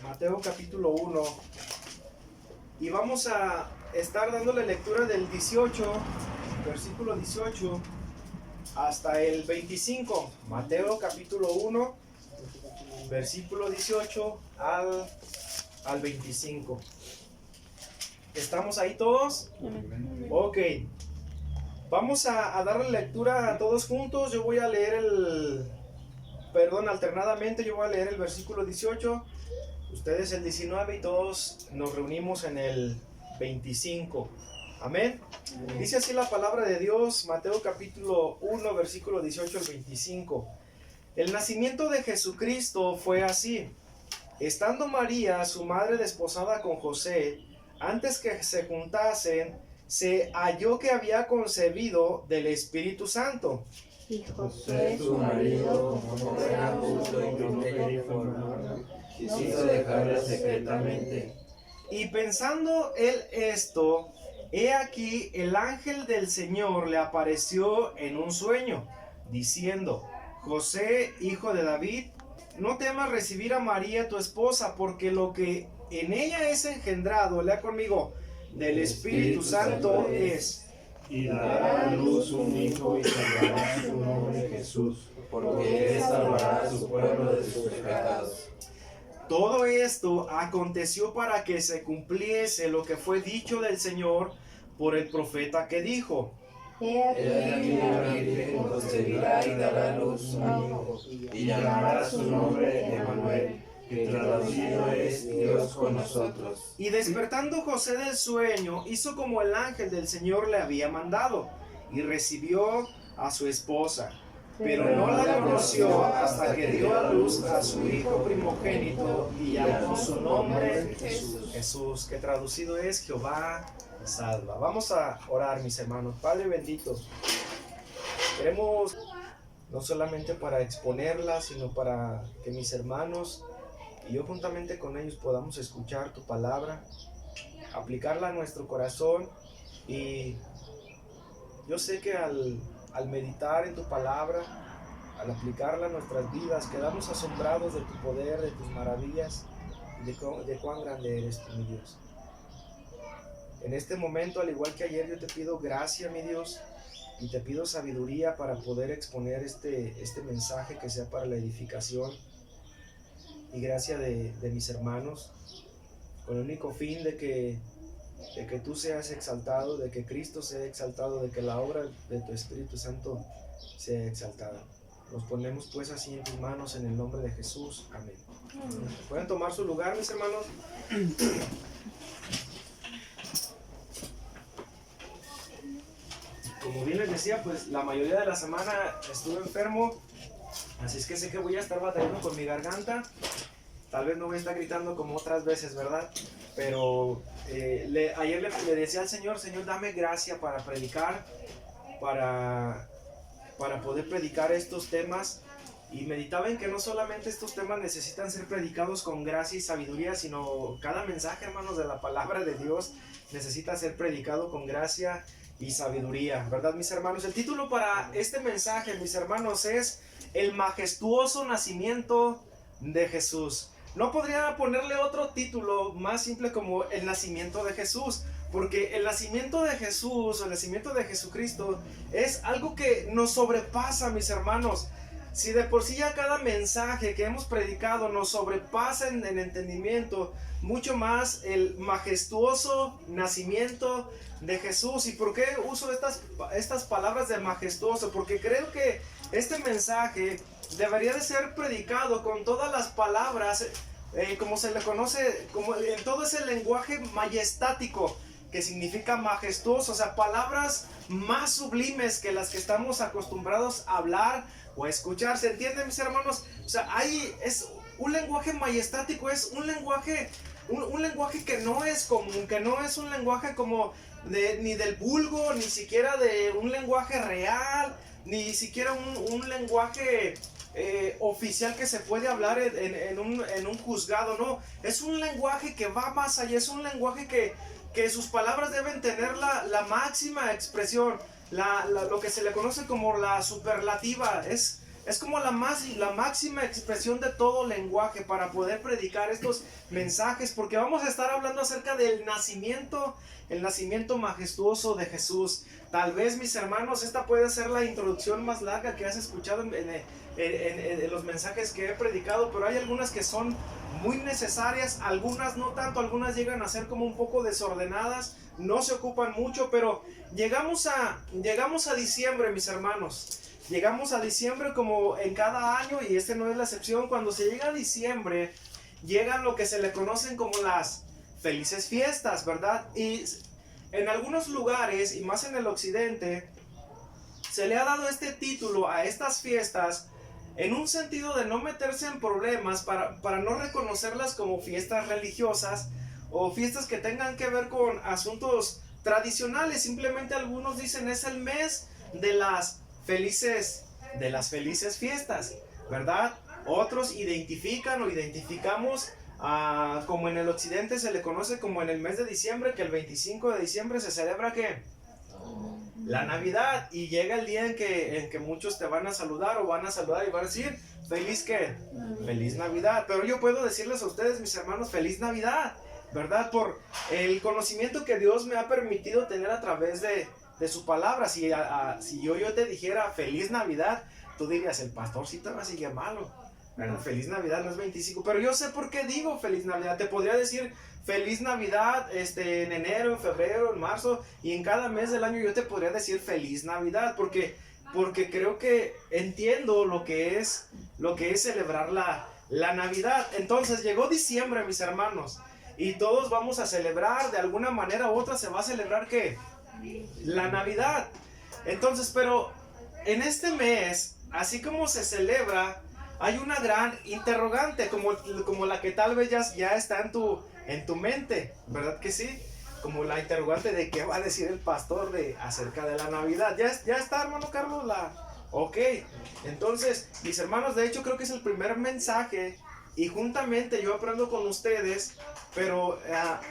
Mateo capítulo 1, y vamos a estar dándole lectura del 18, versículo 18, hasta el 25. Mateo capítulo 1, versículo 18 al 25. ¿Estamos ahí todos? Ok. Vamos a darle lectura a todos juntos. Yo voy a leer alternadamente yo voy a leer el versículo 18, ustedes el 19 y todos nos reunimos en el 25. Amén. Dice así la palabra de Dios, Mateo capítulo 1, versículo 18 al 25. El nacimiento de Jesucristo fue así. Estando María, su madre, desposada con José, antes que se juntasen, se halló que había concebido del Espíritu Santo. Y José, su marido, como era justo y no quería formarla, quiso dejarla secretamente. Y pensando él esto, he aquí el ángel del Señor le apareció en un sueño, diciendo: José, hijo de David, no temas recibir a María tu esposa, porque lo que en ella es engendrado, lea conmigo, del Espíritu Santo es. Y dará a luz un hijo y llamará su nombre Jesús, porque él salvará a su pueblo de sus pecados. Todo esto aconteció para que se cumpliese lo que fue dicho del Señor por el profeta que dijo: He aquí la Virgen concebirá y dará a luz un hijo, y llamará su nombre Emmanuel, que traducido es Dios con nosotros. Y despertando José del sueño, hizo como el ángel del Señor le había mandado, y recibió a su esposa. Pero no la conoció hasta que dio a luz a su hijo primogénito, y llamó su nombre Jesús, que traducido es Jehová salva. Vamos a orar, mis hermanos. Padre bendito, queremos no solamente para exponerla, sino para que mis hermanos y yo juntamente con ellos podamos escuchar tu palabra, aplicarla a nuestro corazón. Y yo sé que al meditar en tu palabra, al aplicarla a nuestras vidas, quedamos asombrados de tu poder, de tus maravillas, de cuán grande eres tú, mi Dios. En este momento, al igual que ayer, yo te pido gracia, mi Dios, y te pido sabiduría para poder exponer este mensaje, que sea para la edificación y gracia de mis hermanos, con el único fin de que tú seas exaltado, de que Cristo sea exaltado, de que la obra de tu Espíritu Santo sea exaltada. Nos ponemos pues así en tus manos, en el nombre de Jesús. Amén. ¿Pueden tomar su lugar, mis hermanos? Como bien les decía, pues la mayoría de la semana estuve enfermo, así es que sé que voy a estar batallando con mi garganta. Tal vez no voy a estar gritando como otras veces, ¿verdad? Pero ayer le decía al Señor: Señor, dame gracia para predicar, para poder predicar estos temas. Y meditaba en que no solamente estos temas necesitan ser predicados con gracia y sabiduría, sino cada mensaje, hermanos, de la palabra de Dios necesita ser predicado con gracia y sabiduría, ¿verdad, mis hermanos? El título para este mensaje, mis hermanos, es El majestuoso nacimiento de Jesús. No podría ponerle otro título más simple como el nacimiento de Jesús, porque el nacimiento de Jesús o el nacimiento de Jesucristo es algo que nos sobrepasa, mis hermanos. Si de por sí ya cada mensaje que hemos predicado nos sobrepasa en entendimiento, mucho más el majestuoso nacimiento de Jesús. ¿Y por qué uso estas palabras de majestuoso? Porque creo que este mensaje debería de ser predicado con todas las palabras, como se le conoce, como en todo ese lenguaje majestático que significa majestuoso, o sea, palabras más sublimes que las que estamos acostumbrados a hablar o a escuchar. ¿Se entiende, mis hermanos? O sea, es un lenguaje majestático, es un lenguaje que no es común, que no es un lenguaje como ni del vulgo, ni siquiera de un lenguaje real, ni siquiera un lenguaje oficial que se puede hablar en un juzgado. No, es un lenguaje que va más allá, es un lenguaje que sus palabras deben tener la máxima expresión, lo que se le conoce como la superlativa. Es es como la máxima expresión de todo lenguaje para poder predicar estos mensajes, porque vamos a estar hablando acerca del nacimiento, el nacimiento majestuoso de Jesús. Tal vez, mis hermanos, esta puede ser la introducción más larga que has escuchado en los mensajes que he predicado, pero hay algunas que son muy necesarias, algunas no tanto, algunas llegan a ser como un poco desordenadas, no se ocupan mucho, pero llegamos a diciembre, mis hermanos. Llegamos a diciembre como en cada año, y este no es la excepción. Cuando se llega a diciembre, llegan lo que se le conocen como las felices fiestas, ¿verdad? Y en algunos lugares, y más en el occidente, se le ha dado este título a estas fiestas en un sentido de no meterse en problemas, para no reconocerlas como fiestas religiosas o fiestas que tengan que ver con asuntos tradicionales. Simplemente algunos dicen es el mes de las felices fiestas, ¿verdad? Otros identificamos como en el occidente se le conoce como en el mes de diciembre, que el 25 de diciembre se celebra ¿qué? La Navidad, y llega el día en que muchos te van a saludar y van a decir feliz ¿qué? Feliz Navidad. Pero yo puedo decirles a ustedes, mis hermanos, feliz Navidad, ¿verdad? Por el conocimiento que Dios me ha permitido tener a través de su palabra. Si yo te dijera feliz Navidad, tú dirías, el pastor sí te va a seguir malo, ¿verdad? Feliz Navidad no es 25, pero yo sé por qué digo feliz Navidad. Te podría decir feliz Navidad en enero, en febrero, en marzo, y en cada mes del año yo te podría decir feliz Navidad, porque creo que entiendo lo que es celebrar la Navidad. Entonces llegó diciembre, mis hermanos, y todos vamos a celebrar, de alguna manera u otra se va a celebrar ¿qué? La Navidad. Entonces, pero en este mes, así como se celebra, hay una gran interrogante, como la que tal vez ya está en tu mente, ¿verdad que sí? Como la interrogante de qué va a decir el pastor acerca de la Navidad. ¿Ya está, hermano Carlos? Ok, entonces, mis hermanos, de hecho creo que es el primer mensaje, y juntamente yo aprendo con ustedes, pero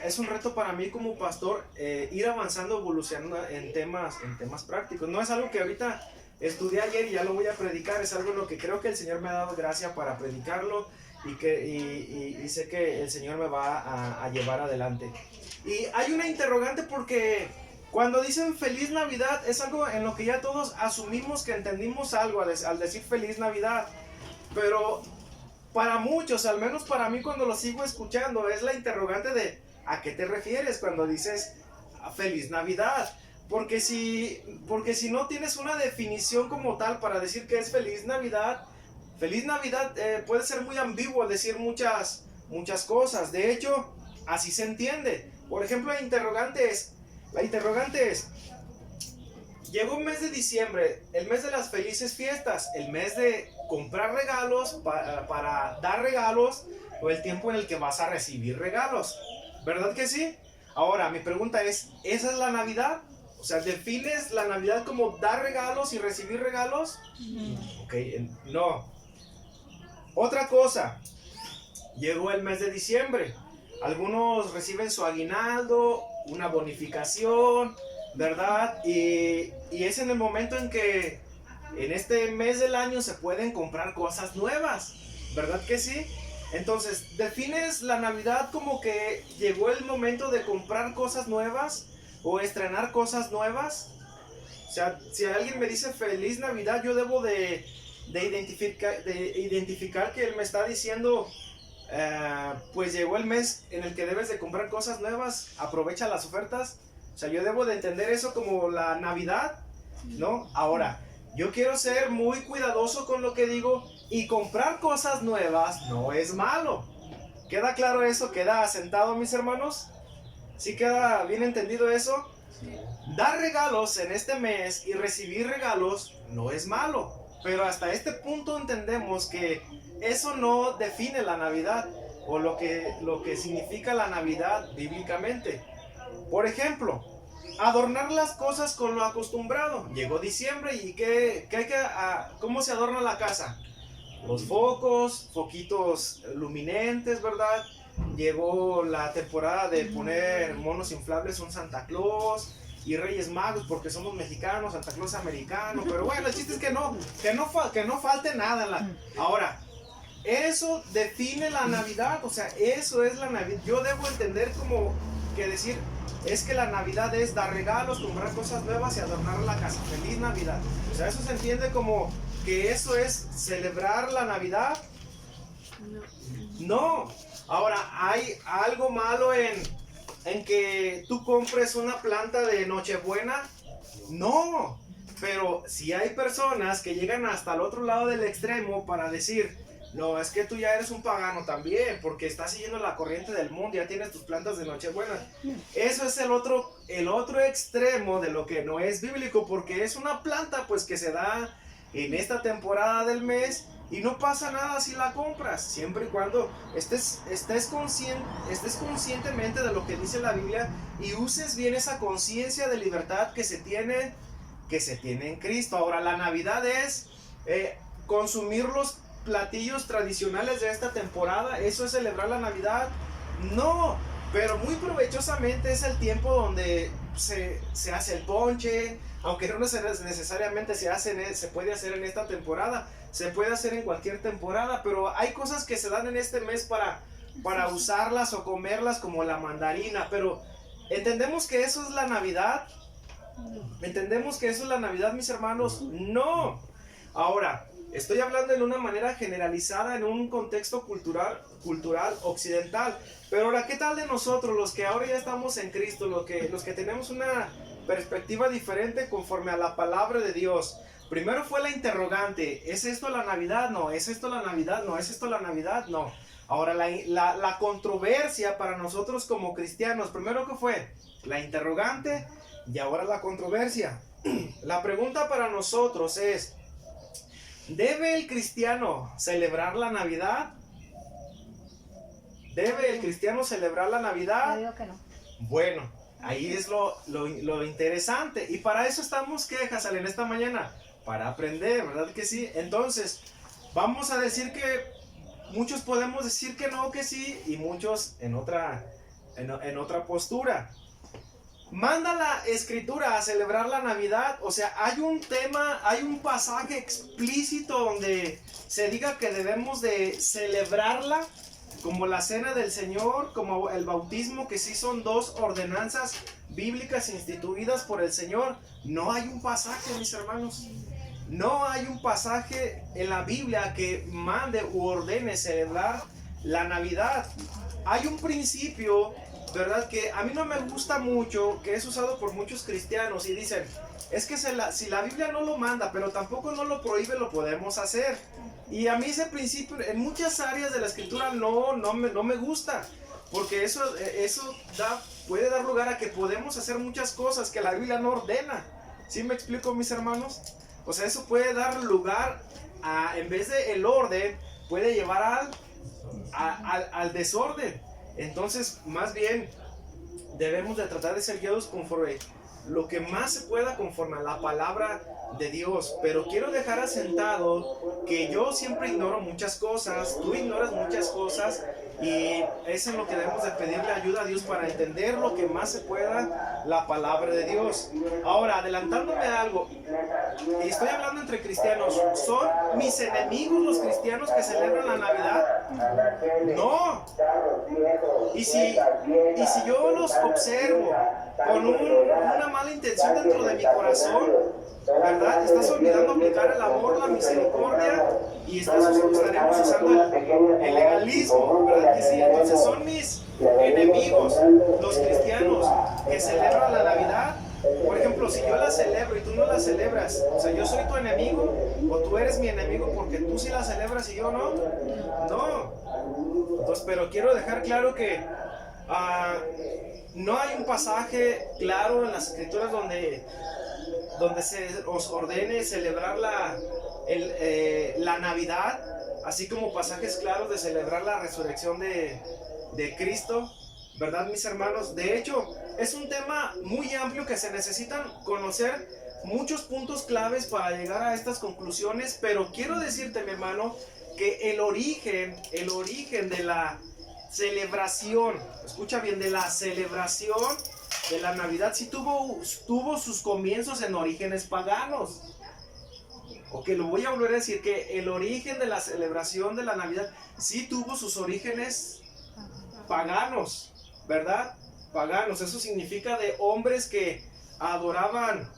es un reto para mí como pastor ir avanzando, evolucionando en temas prácticos. No es algo que ahorita estudié ayer y ya lo voy a predicar, es algo en lo que creo que el Señor me ha dado gracia para predicarlo, y sé que el Señor me va a llevar adelante. Y hay una interrogante, porque cuando dicen feliz Navidad es algo en lo que ya todos asumimos que entendimos algo al decir feliz Navidad, pero para muchos, al menos para mí cuando lo sigo escuchando, es la interrogante de ¿a qué te refieres cuando dices feliz Navidad? Porque si no tienes una definición como tal para decir que es feliz Navidad puede ser muy ambiguo al decir muchas cosas. De hecho, así se entiende. Por ejemplo, la interrogante es, llegó un mes de diciembre, el mes de las felices fiestas, el mes de comprar regalos para dar regalos, o el tiempo en el que vas a recibir regalos, ¿verdad que sí? Ahora, mi pregunta es, ¿esa es la Navidad? O sea, ¿defines la Navidad como dar regalos y recibir regalos? Ok, no. Otra cosa, llegó el mes de diciembre, algunos reciben su aguinaldo, una bonificación, ¿verdad? Y es en el momento en que en este mes del año se pueden comprar cosas nuevas, ¿verdad que sí? Entonces, ¿defines la Navidad como que llegó el momento de comprar cosas nuevas o estrenar cosas nuevas? O sea, si alguien me dice feliz Navidad, yo debo de identificar que él me está diciendo pues llegó el mes en el que debes de comprar cosas nuevas, aprovecha las ofertas. O sea, yo debo de entender eso como la Navidad, ¿no? Ahora, yo quiero ser muy cuidadoso con lo que digo, y comprar cosas nuevas no es malo. ¿Queda claro eso? ¿Queda asentado, mis hermanos? ¿Sí queda bien entendido eso? Dar regalos en este mes y recibir regalos no es malo, pero hasta este punto entendemos que eso no define la Navidad o lo que significa la Navidad bíblicamente. Por ejemplo, adornar las cosas con lo acostumbrado. Llegó diciembre y ¿cómo se adorna la casa? Los foquitos luminentes, ¿verdad? Llegó la temporada de poner monos inflables, un Santa Claus, y Reyes Magos porque somos mexicanos, Santa Claus americano, pero bueno, el chiste es que no falte nada. Ahora, eso define la Navidad, o sea, eso es la Navidad. Yo debo entender como que decir, es que la Navidad es dar regalos, comprar cosas nuevas y adornar la casa. Feliz Navidad. O sea, eso se entiende como que eso es celebrar la Navidad. No. Ahora, hay algo malo en que tú compres una planta de Nochebuena. No. Pero si hay personas que llegan hasta el otro lado del extremo para decir, no, es que tú ya eres un pagano también, porque estás siguiendo la corriente del mundo, ya tienes tus plantas de Nochebuena. Eso es el otro extremo de lo que no es bíblico, porque es una planta pues que se da en esta temporada del mes y no pasa nada si la compras, siempre y cuando estés conscientemente de lo que dice la Biblia y uses bien esa conciencia de libertad que se tiene en Cristo. Ahora, la Navidad es consumir los platillos tradicionales de esta temporada. ¿Eso es celebrar la Navidad? No, pero muy provechosamente es el tiempo donde se hace el ponche, aunque no necesariamente se puede hacer en esta temporada, se puede hacer en cualquier temporada, pero hay cosas que se dan en este mes para usarlas o comerlas, como la mandarina. Pero ¿entendemos que eso es la Navidad? ¿Entendemos que eso es la Navidad, mis hermanos? No. Ahora, estoy hablando en una manera generalizada, en un contexto cultural occidental. Pero ahora, ¿qué tal de nosotros, los que ahora ya estamos en Cristo, los que tenemos una perspectiva diferente conforme a la palabra de Dios? Primero fue la interrogante, ¿es esto la Navidad? No. ¿Es esto la Navidad? No. ¿Es esto la Navidad? No. Ahora, la controversia para nosotros como cristianos, primero ¿qué fue? La interrogante y ahora la controversia. La pregunta para nosotros es, ¿debe el cristiano celebrar la Navidad? ¿Debe el cristiano celebrar la Navidad? Yo digo que no. Bueno, ahí es lo interesante. Y para eso estamos, ¿qué, Hazal, en esta mañana? Para aprender, ¿verdad que sí? Entonces, vamos a decir que muchos podemos decir que no, que sí, y muchos en otra postura. ¿Manda la Escritura a celebrar la Navidad? O sea, hay un pasaje explícito donde se diga que debemos de celebrarla, como la cena del Señor, como el bautismo, que sí son dos ordenanzas bíblicas instituidas por el Señor. No hay un pasaje, mis hermanos. No hay un pasaje en la Biblia que mande u ordene celebrar la Navidad. Hay un principio, ¿verdad?, que a mí no me gusta mucho, que es usado por muchos cristianos y dicen, es que si la Biblia no lo manda, pero tampoco no lo prohíbe, lo podemos hacer. Y a mí ese principio en muchas áreas de la Escritura no me gusta, porque eso puede dar lugar a que podemos hacer muchas cosas que la Biblia no ordena. ¿Sí me explico, mis hermanos? O sea, eso puede dar lugar a, en vez de el orden, puede llevar al desorden. Entonces, más bien, debemos de tratar de ser guiados conforme lo que más se pueda, conforme a la palabra de Dios. Pero quiero dejar asentado que yo siempre ignoro muchas cosas, tú ignoras muchas cosas, y es en lo que debemos de pedirle ayuda a Dios para entender lo que más se pueda la palabra de Dios. Ahora, adelantándome a algo, y estoy hablando entre cristianos, ¿son mis enemigos los cristianos que celebran la Navidad? No. Y si yo los observo con una mala intención dentro de mi corazón, ¿verdad? Estás olvidando aplicar el amor, la misericordia, y estaremos usando el legalismo, ¿verdad que sí? Entonces son mis enemigos los cristianos que celebran la Navidad. Por ejemplo, si yo la celebro y tú no la celebras, o sea, yo soy tu enemigo o tú eres mi enemigo porque tú sí la celebras y yo no. No. Entonces, pero quiero dejar claro que no hay un pasaje claro en las Escrituras donde se os ordene celebrar la Navidad, así como pasajes claros de celebrar la resurrección de Cristo, ¿verdad, mis hermanos? De hecho, es un tema muy amplio que se necesitan conocer muchos puntos claves para llegar a estas conclusiones, pero quiero decirte, mi hermano, que el origen de la celebración, escucha bien, de la celebración de la Navidad sí tuvo sus comienzos en orígenes paganos. Ok, lo voy a volver a decir, que el origen de la celebración de la Navidad sí tuvo sus orígenes paganos, ¿verdad? Paganos, eso significa de hombres que adoraban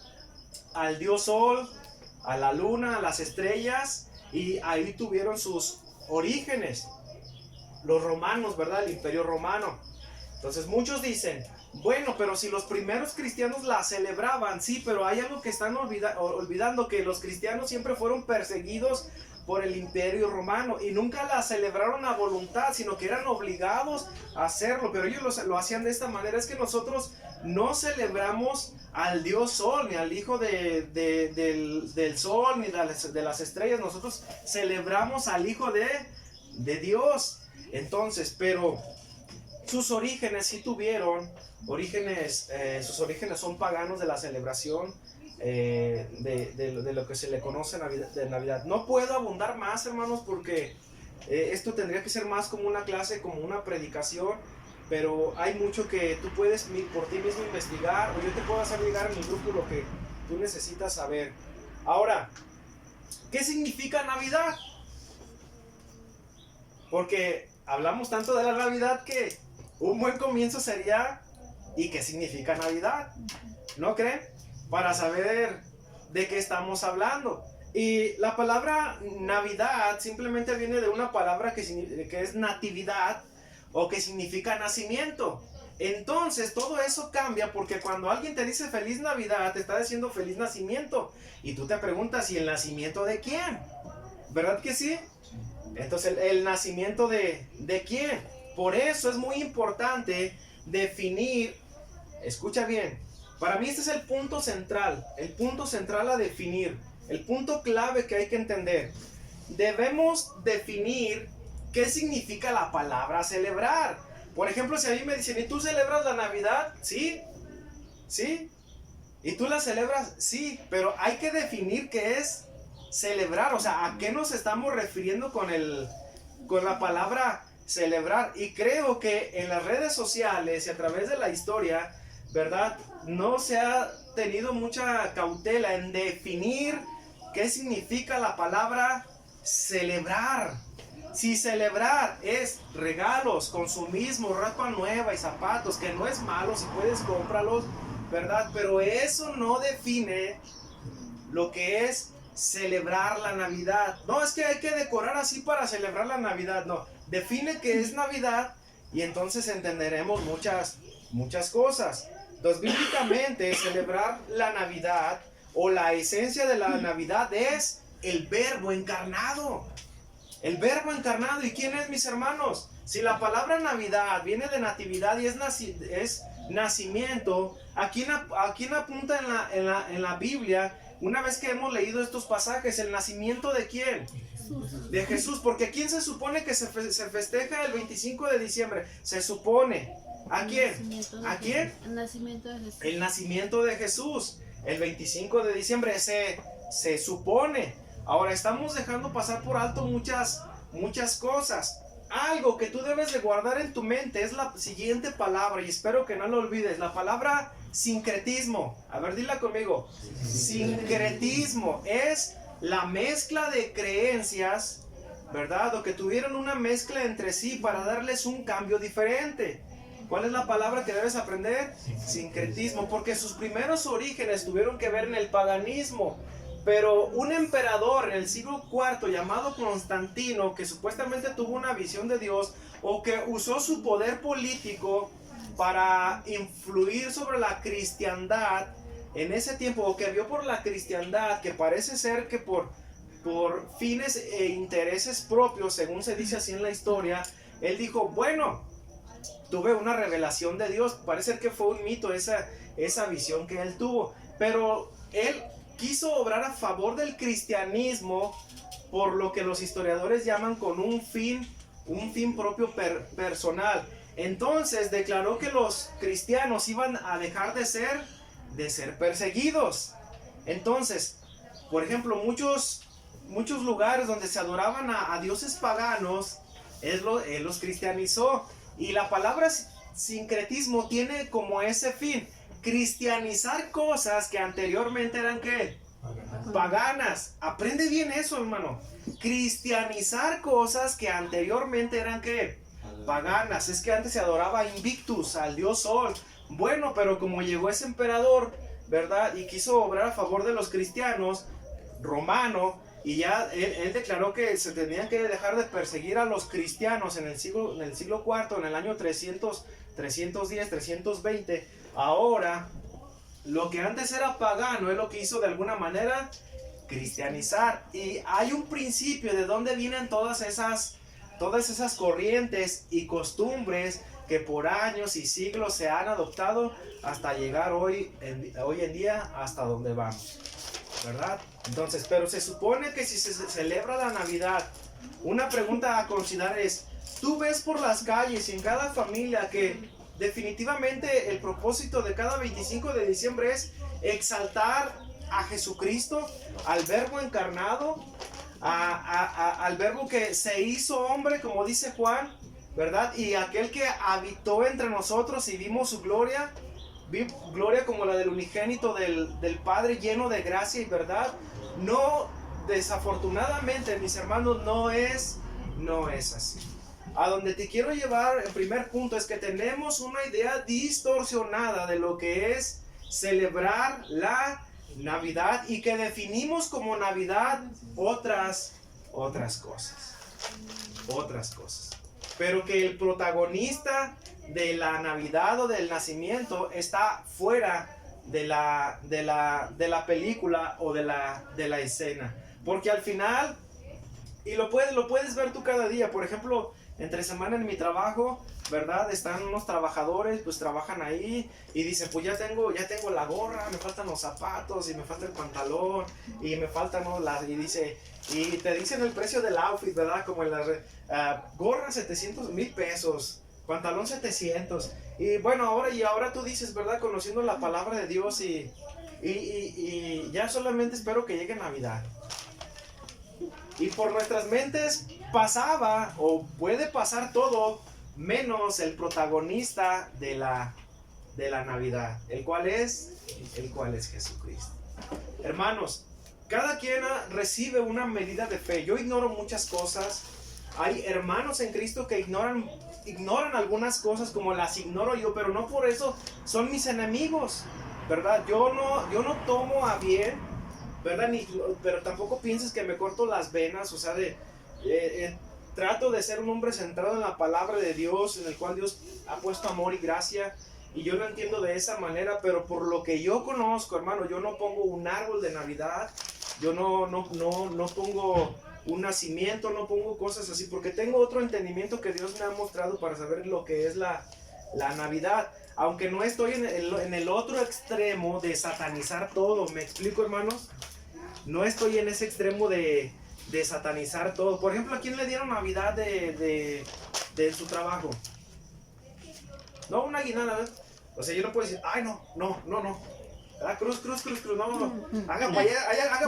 al dios Sol, a la luna, a las estrellas, y ahí tuvieron sus orígenes. Los romanos, ¿verdad? El Imperio Romano. Entonces muchos dicen, bueno, pero si los primeros cristianos la celebraban, sí, pero hay algo que están olvidando, que los cristianos siempre fueron perseguidos por el Imperio Romano y nunca la celebraron a voluntad, sino que eran obligados a hacerlo, pero ellos lo hacían de esta manera. Es que nosotros no celebramos al dios Sol, ni al hijo del Sol, ni de las estrellas. Nosotros celebramos al hijo de Dios. Entonces, pero sus orígenes sí tuvieron sus orígenes son paganos de la celebración de lo que se le conoce de Navidad. No puedo abundar más, hermanos, porque esto tendría que ser más como una clase, como una predicación, pero hay mucho que tú puedes por ti mismo investigar, o yo te puedo hacer llegar en mi grupo lo que tú necesitas saber. Ahora, ¿qué significa Navidad? Porque hablamos tanto de la Navidad que un buen comienzo sería, ¿y qué significa Navidad? ¿No creen? Para saber de qué estamos hablando. Y la palabra Navidad simplemente viene de una palabra que es natividad, o que significa nacimiento. Entonces todo eso cambia, porque cuando alguien te dice feliz Navidad, te está diciendo feliz nacimiento. Y tú te preguntas, ¿y el nacimiento de quién? ¿Verdad que sí? Entonces, ¿el nacimiento de quién? Por eso es muy importante definir, escucha bien, para mí este es el punto central a definir, el punto clave que hay que entender. Debemos definir qué significa la palabra celebrar. Por ejemplo, si a mí me dicen, ¿y tú celebras la Navidad? Sí, sí. ¿Y tú la celebras? Sí, pero hay que definir qué es celebrar, o sea, ¿a qué nos estamos refiriendo con la palabra celebrar? Y creo que en las redes sociales y a través de la historia, ¿verdad? No se ha tenido mucha cautela en definir qué significa la palabra celebrar. Si celebrar es regalos, consumismo, ropa nueva y zapatos, que no es malo, si puedes cómpralos, ¿verdad? Pero eso no define lo que es celebrar la Navidad. No, es que hay que decorar así para celebrar la Navidad. No, define qué es Navidad y entonces entenderemos muchas cosas. Entonces, bíblicamente, celebrar la Navidad o la esencia de la Navidad es el Verbo encarnado. El Verbo encarnado. ¿Y quién es, mis hermanos? Si la palabra Navidad viene de natividad y es nacimiento, ¿a quién apunta en la Biblia? Una vez que hemos leído estos pasajes, ¿el nacimiento de quién? Jesús. De Jesús, porque ¿quién se supone que se festeja el 25 de diciembre? Se supone. ¿A quién? ¿A quién? El nacimiento de Jesús. El nacimiento de Jesús. El 25 de diciembre se supone. Ahora, estamos dejando pasar por alto muchas cosas. Algo que tú debes de guardar en tu mente es la siguiente palabra, y espero que no lo olvides, la palabra sincretismo. A ver, dila conmigo. Sincretismo es la mezcla de creencias, ¿verdad? O que tuvieron una mezcla entre sí para darles un cambio diferente. ¿Cuál es la palabra que debes aprender? Sincretismo, porque sus primeros orígenes tuvieron que ver en el paganismo. Pero un emperador en el siglo IV llamado Constantino, que supuestamente tuvo una visión de Dios, o que usó su poder político para influir sobre la cristiandad en ese tiempo, o que vio por la cristiandad, que parece ser que por fines e intereses propios, según se dice así en la historia, él dijo, bueno, tuve una revelación de Dios. Parece que fue un mito esa visión que él tuvo, pero él quiso obrar a favor del cristianismo, por lo que los historiadores llaman con un fin propio personal. Entonces declaró que los cristianos iban a dejar de ser perseguidos. Entonces, por ejemplo, muchos lugares donde se adoraban a dioses paganos, él los cristianizó. Y la palabra sincretismo tiene como ese fin. cristianizar cosas que anteriormente eran ¿qué? Paganas. Aprende bien eso, hermano. Cristianizar cosas que anteriormente eran ¿qué? Paganas. Es que antes se adoraba a Invictus, al dios Sol. Bueno, pero como llegó ese emperador, ¿verdad? Y quiso obrar a favor de los cristianos, romano, y ya él declaró que se tenían que dejar de perseguir a los cristianos en el siglo IV, en el año 300, 310, 320. Ahora, lo que antes era pagano es lo que hizo de alguna manera cristianizar. Y hay un principio de dónde vienen todas esas corrientes y costumbres que por años y siglos se han adoptado hasta llegar hoy en día hasta donde vamos, ¿verdad? Entonces, pero se supone que si se celebra la Navidad, una pregunta a considerar es, tú ves por las calles y en cada familia que definitivamente el propósito de cada 25 de diciembre es exaltar a Jesucristo, al Verbo encarnado, al Verbo que se hizo hombre, como dice Juan, ¿verdad? Y aquel que habitó entre nosotros y vimos su gloria, gloria como la del unigénito del Padre, lleno de gracia y verdad. No, desafortunadamente, mis hermanos, no es así. A donde te quiero llevar, el primer punto, es que tenemos una idea distorsionada de lo que es celebrar la Navidad y que definimos como Navidad otras cosas. Pero que el protagonista de la Navidad o del nacimiento está fuera de la película o de la escena. Porque al final, y lo puedes ver tú cada día, por ejemplo, entre semana en mi trabajo, ¿verdad? Están unos trabajadores, pues trabajan ahí y dicen, pues ya tengo la gorra, me faltan los zapatos y me falta el pantalón y me faltan, ¿no? Y te dicen el precio del outfit, ¿verdad? Como en la gorra 700,000 pesos, pantalón 700. Y bueno, ahora tú dices, ¿verdad? Conociendo la palabra de Dios y ya solamente espero que llegue Navidad. Y por nuestras mentes pasaba o puede pasar todo menos el protagonista de la Navidad, el cual es Jesucristo. Hermanos, cada quien recibe una medida de fe. Yo ignoro muchas cosas. Hay hermanos en Cristo que ignoran algunas cosas como las ignoro yo, pero no por eso son mis enemigos, ¿verdad? Yo no tomo a bien, ¿verdad? Pero tampoco pienses que me corto las venas, o sea, trato de ser un hombre centrado en la palabra de Dios, en el cual Dios ha puesto amor y gracia, y yo lo entiendo de esa manera, pero por lo que yo conozco, hermano, yo no pongo un árbol de Navidad, yo no pongo un nacimiento, no pongo cosas así, porque tengo otro entendimiento que Dios me ha mostrado para saber lo que es la Navidad, aunque no estoy en el otro extremo de satanizar todo. ¿Me explico, hermanos? No estoy en ese extremo de satanizar todo. Por ejemplo, ¿a quién le dieron Navidad de su trabajo? No, una aguinalda, ¿ves? O sea, yo no puedo decir, ay, no. Ah, cruz, no. Haga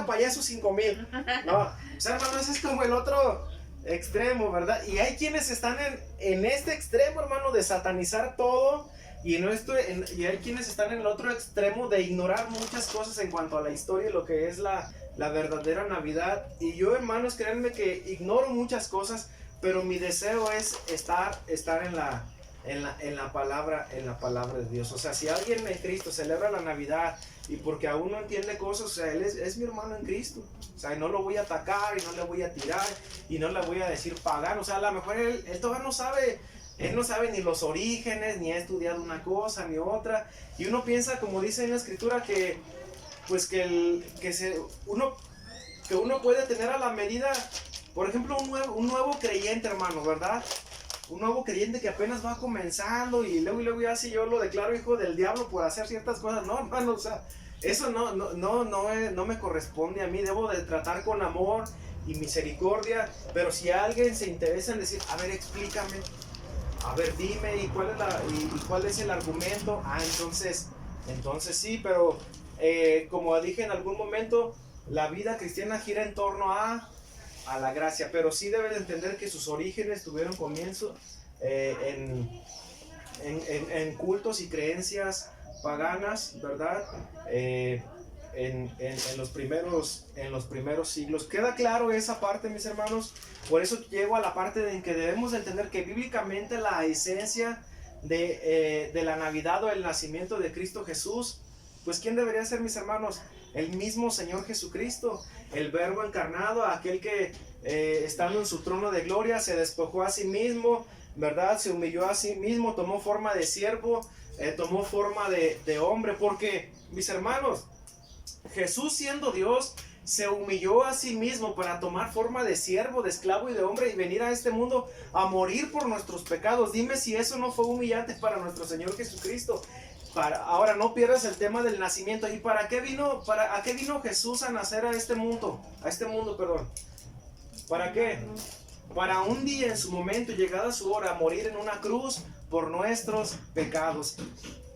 para allá esos 5,000. No, o sea, hermano, ese es como el otro extremo, ¿verdad? Y hay quienes están en este extremo, hermano, de satanizar todo. Y hay quienes están en el otro extremo de ignorar muchas cosas en cuanto a la historia y lo que es la verdadera Navidad. Y yo, hermanos, créanme que ignoro muchas cosas, pero mi deseo es estar en la palabra de Dios. O sea, si alguien en Cristo celebra la Navidad y porque aún no entiende cosas, o sea, él es mi hermano en Cristo. O sea, no lo voy a atacar y no le voy a tirar y no le voy a decir pagano. O sea, a lo mejor él todavía no sabe. Él no sabe ni los orígenes, ni ha estudiado una cosa ni otra. Y uno piensa, como dice en la escritura, que uno puede tener a la medida, por ejemplo, un nuevo creyente, hermano, ¿verdad? Un nuevo creyente que apenas va comenzando y luego ya si yo lo declaro hijo del diablo por hacer ciertas cosas. No, hermano, o sea, eso no me corresponde a mí. Debo de tratar con amor y misericordia. Pero si alguien se interesa en decir, a ver, explícame, a ver, dime, ¿y cuál es el argumento? Entonces sí, pero como dije en algún momento, la vida cristiana gira en torno a la gracia, pero sí deben entender que sus orígenes tuvieron comienzo en en cultos y creencias paganas, ¿verdad? En los primeros siglos. ¿Queda claro esa parte, mis hermanos? Por eso llego a la parte en que debemos entender que bíblicamente la esencia de la Navidad o el nacimiento de Cristo Jesús, pues ¿quién debería ser, mis hermanos? El mismo Señor Jesucristo, el Verbo encarnado, aquel que estando en su trono de gloria se despojó a sí mismo, ¿verdad? Se humilló a sí mismo, tomó forma de siervo, tomó forma de hombre, porque, mis hermanos, Jesús siendo Dios se humilló a sí mismo para tomar forma de siervo, de esclavo y de hombre y venir a este mundo a morir por nuestros pecados. Dime si eso no fue humillante para nuestro Señor Jesucristo. Ahora no pierdas el tema del nacimiento. ¿Y para qué vino? ¿A qué vino Jesús a nacer a este mundo? ¿Para qué? Para un día en su momento, llegada su hora, morir en una cruz por nuestros pecados.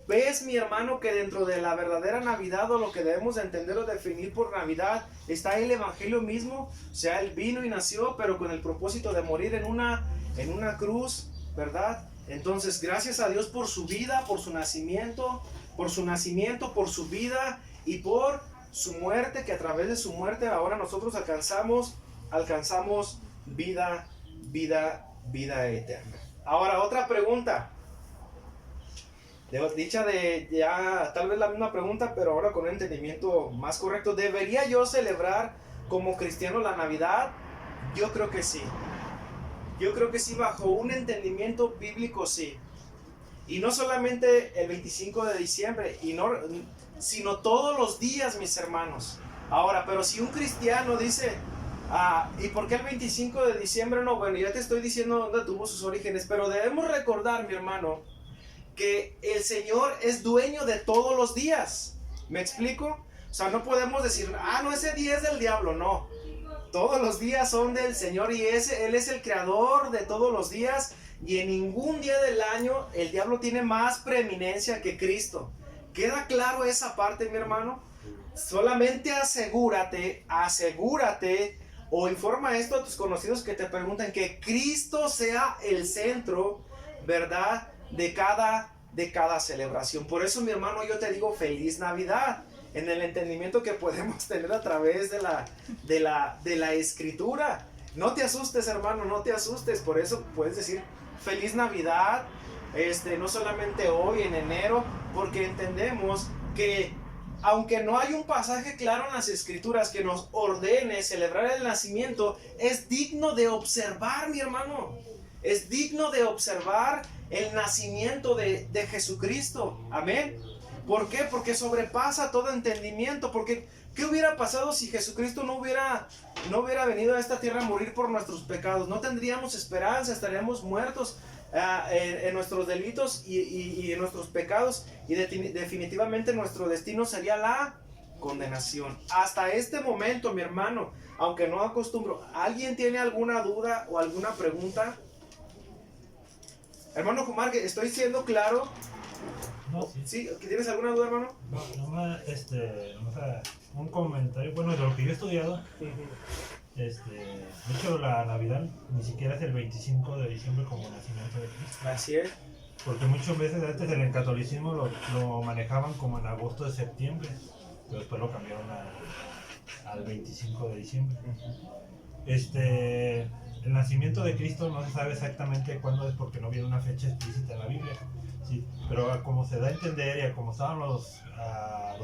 ¿Ves, mi hermano, que dentro de la verdadera Navidad, o lo que debemos de entender o definir por Navidad, está el Evangelio mismo? O sea, Él vino y nació, pero con el propósito de morir en una cruz, ¿verdad? Entonces, gracias a Dios por su vida, por su nacimiento, por su vida y por su muerte, que a través de su muerte ahora nosotros alcanzamos vida eterna. Ahora, otra pregunta. Dicha de ya tal vez la misma pregunta, pero ahora con un entendimiento más correcto. ¿Debería yo celebrar como cristiano la Navidad? Yo creo que sí. Yo creo que sí, bajo un entendimiento bíblico, sí. Y no solamente el 25 de diciembre, sino todos los días, mis hermanos. Ahora, pero si un cristiano dice, ¿y por qué el 25 de diciembre no? Bueno, ya te estoy diciendo dónde tuvo sus orígenes, pero debemos recordar, mi hermano, que el Señor es dueño de todos los días. ¿Me explico? O sea, no podemos decir, no, ese día es del diablo. No, todos los días son del Señor y Él es el creador de todos los días, y en ningún día del año el diablo tiene más preeminencia que Cristo. ¿Queda claro esa parte, mi hermano? Solamente asegúrate o informa esto a tus conocidos que te preguntan, que Cristo sea el centro, ¿verdad?, de cada celebración. Por eso, mi hermano, yo te digo feliz Navidad, en el entendimiento que podemos tener a través de la Escritura. No te asustes, hermano, no te asustes. Por eso puedes decir feliz Navidad, no solamente hoy en enero, porque entendemos que aunque no hay un pasaje claro en las Escrituras que nos ordene celebrar el nacimiento, es digno de observar, mi hermano. Es digno de observar el nacimiento de Jesucristo. Amén. ¿Por qué? Porque sobrepasa todo entendimiento. Porque ¿qué hubiera pasado si Jesucristo no hubiera venido a esta tierra a morir por nuestros pecados? No tendríamos esperanza, estaríamos muertos en nuestros delitos y en nuestros pecados, y definitivamente nuestro destino sería la condenación. Hasta este momento, mi hermano, aunque no acostumbro, ¿alguien tiene alguna duda o alguna pregunta? Hermano Jumar, que estoy siendo claro. No, sí. ¿Sí? ¿Tienes alguna duda, hermano? No, un comentario, bueno, de lo que yo he estudiado, de hecho la Navidad ni siquiera es el 25 de diciembre como nacimiento de Cristo. Así es. Porque muchas veces antes en el catolicismo lo manejaban como en agosto de septiembre, pero después lo cambiaron al 25 de diciembre. El nacimiento de Cristo no se sabe exactamente cuándo es, porque no viene una fecha explícita en la Biblia, ¿sí? Pero como se da a entender, y a como estaban los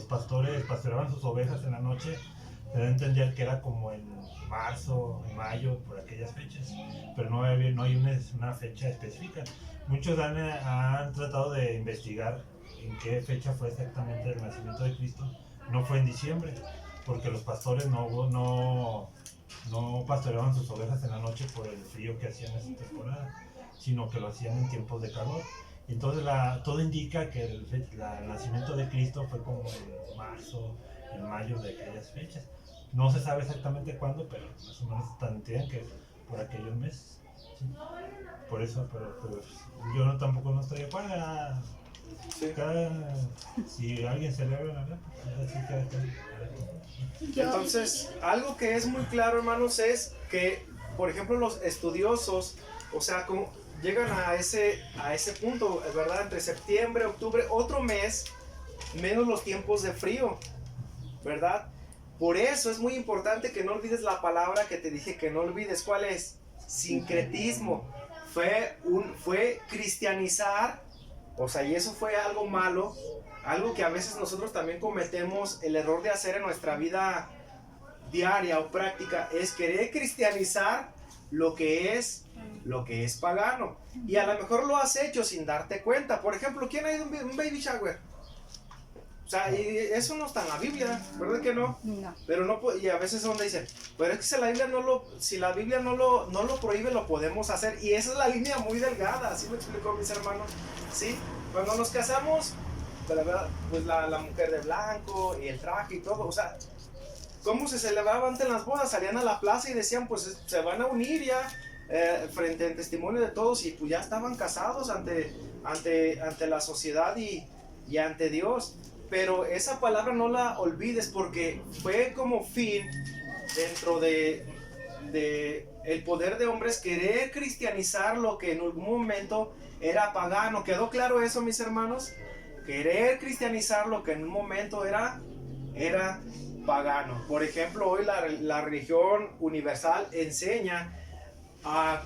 pastores, pastoreaban sus ovejas en la noche, se da a entender que era como en marzo, en mayo, por aquellas fechas, pero no hay una fecha específica. Muchos han tratado de investigar en qué fecha fue exactamente el nacimiento de Cristo. No fue en diciembre, porque los pastores no pastoreaban sus ovejas en la noche por el frío que hacían en esa temporada, sino que lo hacían en tiempos de calor. Entonces todo indica que el nacimiento de Cristo fue como en marzo, en mayo de aquellas fechas. No se sabe exactamente cuándo, pero más o menos entienden que es por aquellos meses, ¿sí? Por eso, pero yo tampoco no estoy de acuerdo. Sí. Si alguien celebra Navidad, así que entonces, algo que es muy claro, hermanos, es que, por ejemplo, los estudiosos, o sea, llegan a ese punto, ¿verdad? Entre septiembre, octubre, otro mes, menos los tiempos de frío, ¿verdad? Por eso es muy importante que no olvides la palabra que te dije que no olvides. ¿Cuál es? Sincretismo. Fue cristianizar, o sea, y eso fue algo malo, algo que a veces nosotros también cometemos el error de hacer en nuestra vida diaria o práctica, es querer cristianizar lo que es pagano. Y a lo mejor lo has hecho sin darte cuenta. Por ejemplo, ¿quién ha ido a un baby shower? O sea, y eso no está en la Biblia, ¿verdad que no? No. Pero no, y a veces donde dicen, pero es que si la Biblia no lo prohíbe, lo podemos hacer. Y esa es la línea muy delgada, ¿así me explicó mis hermanos? ¿Sí? Cuando nos casamos, pues la mujer de blanco y el traje y todo, o sea, ¿cómo se celebraba antes las bodas? Salían a la plaza y decían, pues se van a unir ya frente al testimonio de todos, y pues ya estaban casados ante la sociedad y ante Dios. Pero esa palabra no la olvides, porque fue como fin dentro de el poder de hombres querer cristianizar lo que en algún momento era pagano. ¿Quedó claro eso, mis hermanos? Querer cristianizar lo que en un momento era pagano. Por ejemplo, hoy la religión universal enseña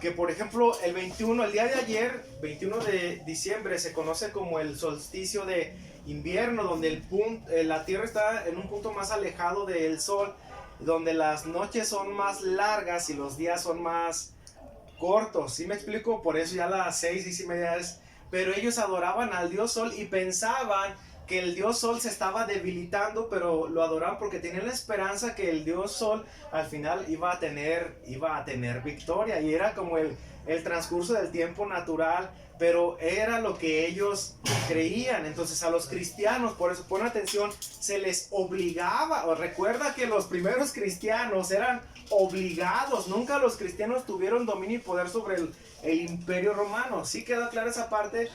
que, por ejemplo, el día de ayer, 21 de diciembre, se conoce como el solsticio de invierno, donde la Tierra está en un punto más alejado del Sol, donde las noches son más largas y los días son más cortos. ¿Sí me explico? Por eso ya las 6:30 es. Pero ellos adoraban al Dios Sol y pensaban que el Dios Sol se estaba debilitando, pero lo adoraban porque tenían la esperanza que el Dios Sol al final iba a tener victoria, y era como el transcurso del tiempo natural, pero era lo que ellos creían. Entonces a los cristianos, por eso pon atención, se les obligaba. Recuerda que los primeros cristianos eran obligados, nunca los cristianos tuvieron dominio y poder sobre el imperio romano. Sí queda clara esa parte,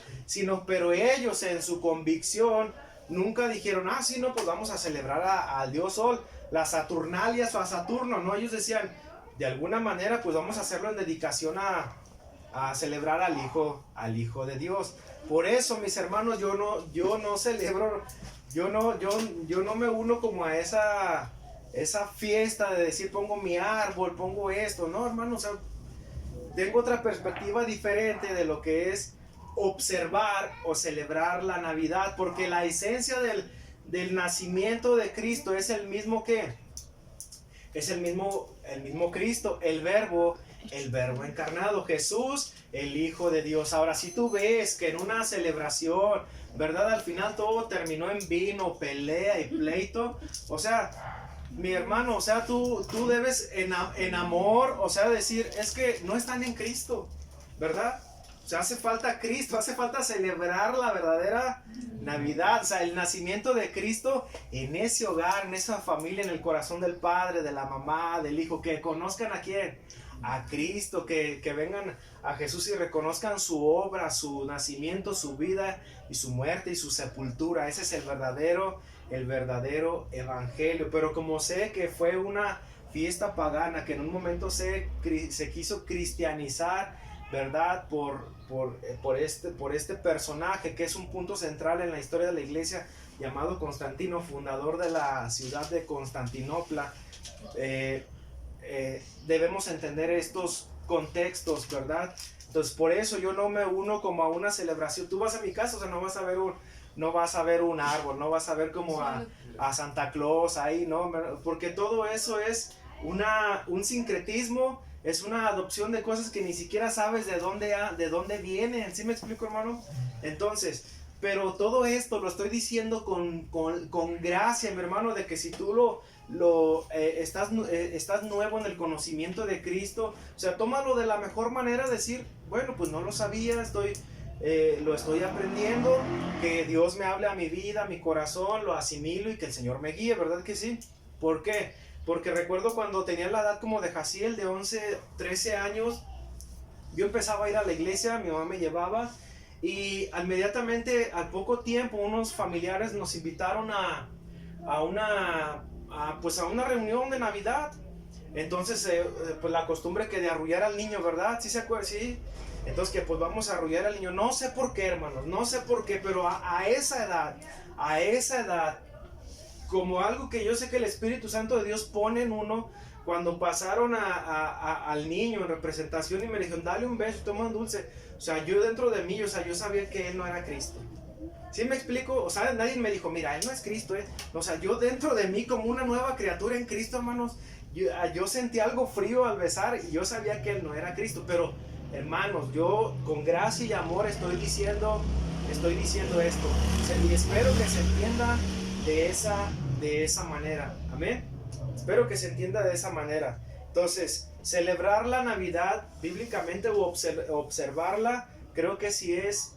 pero ellos en su convicción nunca dijeron, sí, no, pues vamos a celebrar al Dios Sol, las Saturnalias o a Saturno. No, ellos decían, de alguna manera, pues vamos a hacerlo en dedicación a celebrar al Hijo de Dios. Por eso, mis hermanos, yo no celebro, yo no me uno como a esa fiesta de decir, pongo mi árbol, pongo esto. No, hermano, o sea, tengo otra perspectiva diferente de lo que es observar o celebrar la Navidad, porque la esencia del nacimiento de Cristo es el mismo es el mismo Cristo, el verbo encarnado, Jesús, el Hijo de Dios. Ahora, si tú ves que en una celebración, ¿verdad?, al final todo terminó en vino, pelea y pleito, o sea, mi hermano, o sea, tú debes en amor, o sea, decir, es que no están en Cristo, ¿verdad? O sea, hace falta Cristo, hace falta celebrar la verdadera Navidad, o sea, el nacimiento de Cristo en ese hogar, en esa familia, en el corazón del Padre, de la mamá, del Hijo, que conozcan a quién, a Cristo, que vengan a Jesús y reconozcan su obra, su nacimiento, su vida y su muerte y su sepultura. Ese es el verdadero evangelio. Pero como sé que fue una fiesta pagana, que en un momento se quiso cristianizar, ¿verdad? Por este personaje que es un punto central en la historia de la iglesia, llamado Constantino, fundador de la ciudad de Constantinopla. Debemos entender estos contextos, ¿verdad? Entonces, por eso yo no me uno como a una celebración. Tú vas a mi casa, o sea, no vas a ver un árbol, no vas a ver como a Santa Claus ahí, ¿no? Porque todo eso es un sincretismo, es una adopción de cosas que ni siquiera sabes de dónde vienen. ¿Sí me explico, hermano? Entonces, pero todo esto lo estoy diciendo con gracia, mi hermano, de que si tú estás nuevo en el conocimiento de Cristo, o sea, tómalo de la mejor manera, decir, bueno, pues no lo sabía, lo estoy aprendiendo, que Dios me hable a mi vida, a mi corazón, lo asimilo y que el Señor me guíe, ¿verdad que sí? ¿Por qué? Porque recuerdo cuando tenía la edad como de Jaciel, de 11, 13 años, yo empezaba a ir a la iglesia, mi mamá me llevaba, y inmediatamente, al poco tiempo, unos familiares nos invitaron a una reunión de Navidad. Entonces, pues la costumbre que de arrullar al niño, ¿verdad? ¿Sí se acuerdan? Sí. Entonces que pues vamos a arrullar al niño. No sé por qué, hermanos, no sé por qué, pero a esa edad, como algo que yo sé que el Espíritu Santo de Dios pone en uno, cuando pasaron al niño en representación y me dijeron, dale un beso, toma un dulce. O sea, yo dentro de mí, o sea, yo sabía que él no era Cristo. ¿Sí me explico? O sea, nadie me dijo, mira, él no es Cristo, ¿eh? O sea, yo dentro de mí, como una nueva criatura en Cristo, hermanos, yo sentí algo frío al besar y yo sabía que él no era Cristo. Pero, hermanos, yo con gracia y amor estoy diciendo esto. Y espero que se entienda de esa manera. Amén. Espero que se entienda de esa manera. Entonces, celebrar la Navidad bíblicamente o observarla, creo que sí es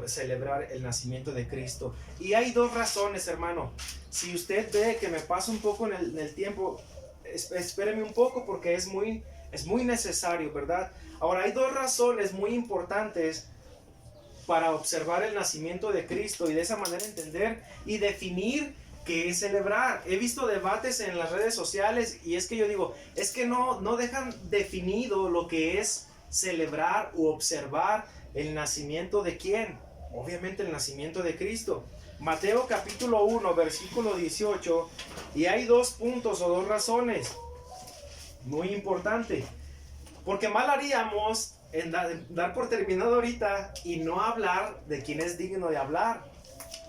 celebrar el nacimiento de Cristo. Y hay dos razones, hermano. Si usted ve que me paso un poco en el tiempo, espéreme un poco porque es muy necesario, ¿verdad? Ahora, hay dos razones muy importantes para observar el nacimiento de Cristo y de esa manera entender y definir qué es celebrar. He visto debates en las redes sociales y es que yo digo, es que no dejan definido lo que es celebrar u observar el nacimiento de ¿quién? Obviamente el nacimiento de Cristo. Mateo capítulo 1, versículo 18, y hay dos puntos o dos razones muy importantes, porque mal haríamos en dar por terminado ahorita y no hablar de quién es digno de hablar.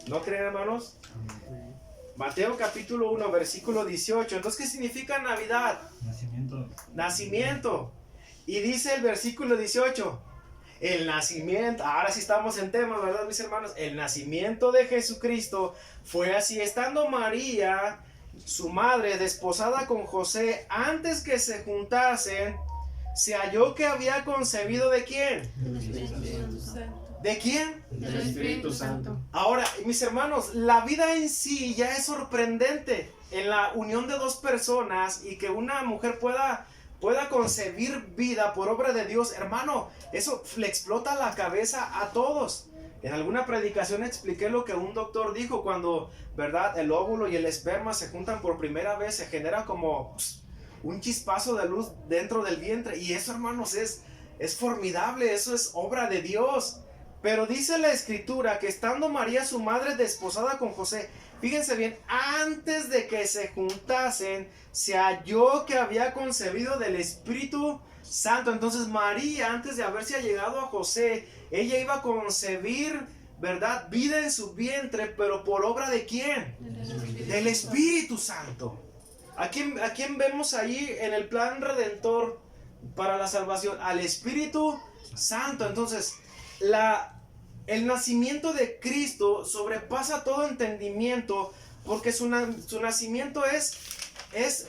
¿No creen, hermanos? Mateo capítulo 1, versículo 18. Entonces, ¿qué significa Navidad? Nacimiento. Y dice el versículo 18, el nacimiento, ahora sí estamos en tema, ¿verdad, mis hermanos? El nacimiento de Jesucristo fue así, estando María, su madre, desposada con José, antes que se juntasen, se halló que había concebido ¿de quién? ¿De quién? Del Espíritu Santo. Ahora, mis hermanos, la vida en sí ya es sorprendente en la unión de dos personas y que una mujer pueda concebir vida por obra de Dios. Hermano, eso le explota la cabeza a todos. En alguna predicación expliqué lo que un doctor dijo cuando, ¿verdad?, el óvulo y el esperma se juntan por primera vez, se genera como un chispazo de luz dentro del vientre. Y eso, hermanos, es formidable, eso es obra de Dios. Pero dice la escritura que estando María su madre desposada con José, fíjense bien, antes de que se juntasen, se halló que había concebido del Espíritu Santo. Entonces María, antes de haberse allegado a José, ella iba a concebir, ¿verdad?, vida en su vientre, pero por obra ¿de quién? Del Espíritu Santo. ¿A quién vemos ahí en el plan redentor para la salvación? Al Espíritu Santo. Entonces, el nacimiento de Cristo sobrepasa todo entendimiento, porque su nacimiento es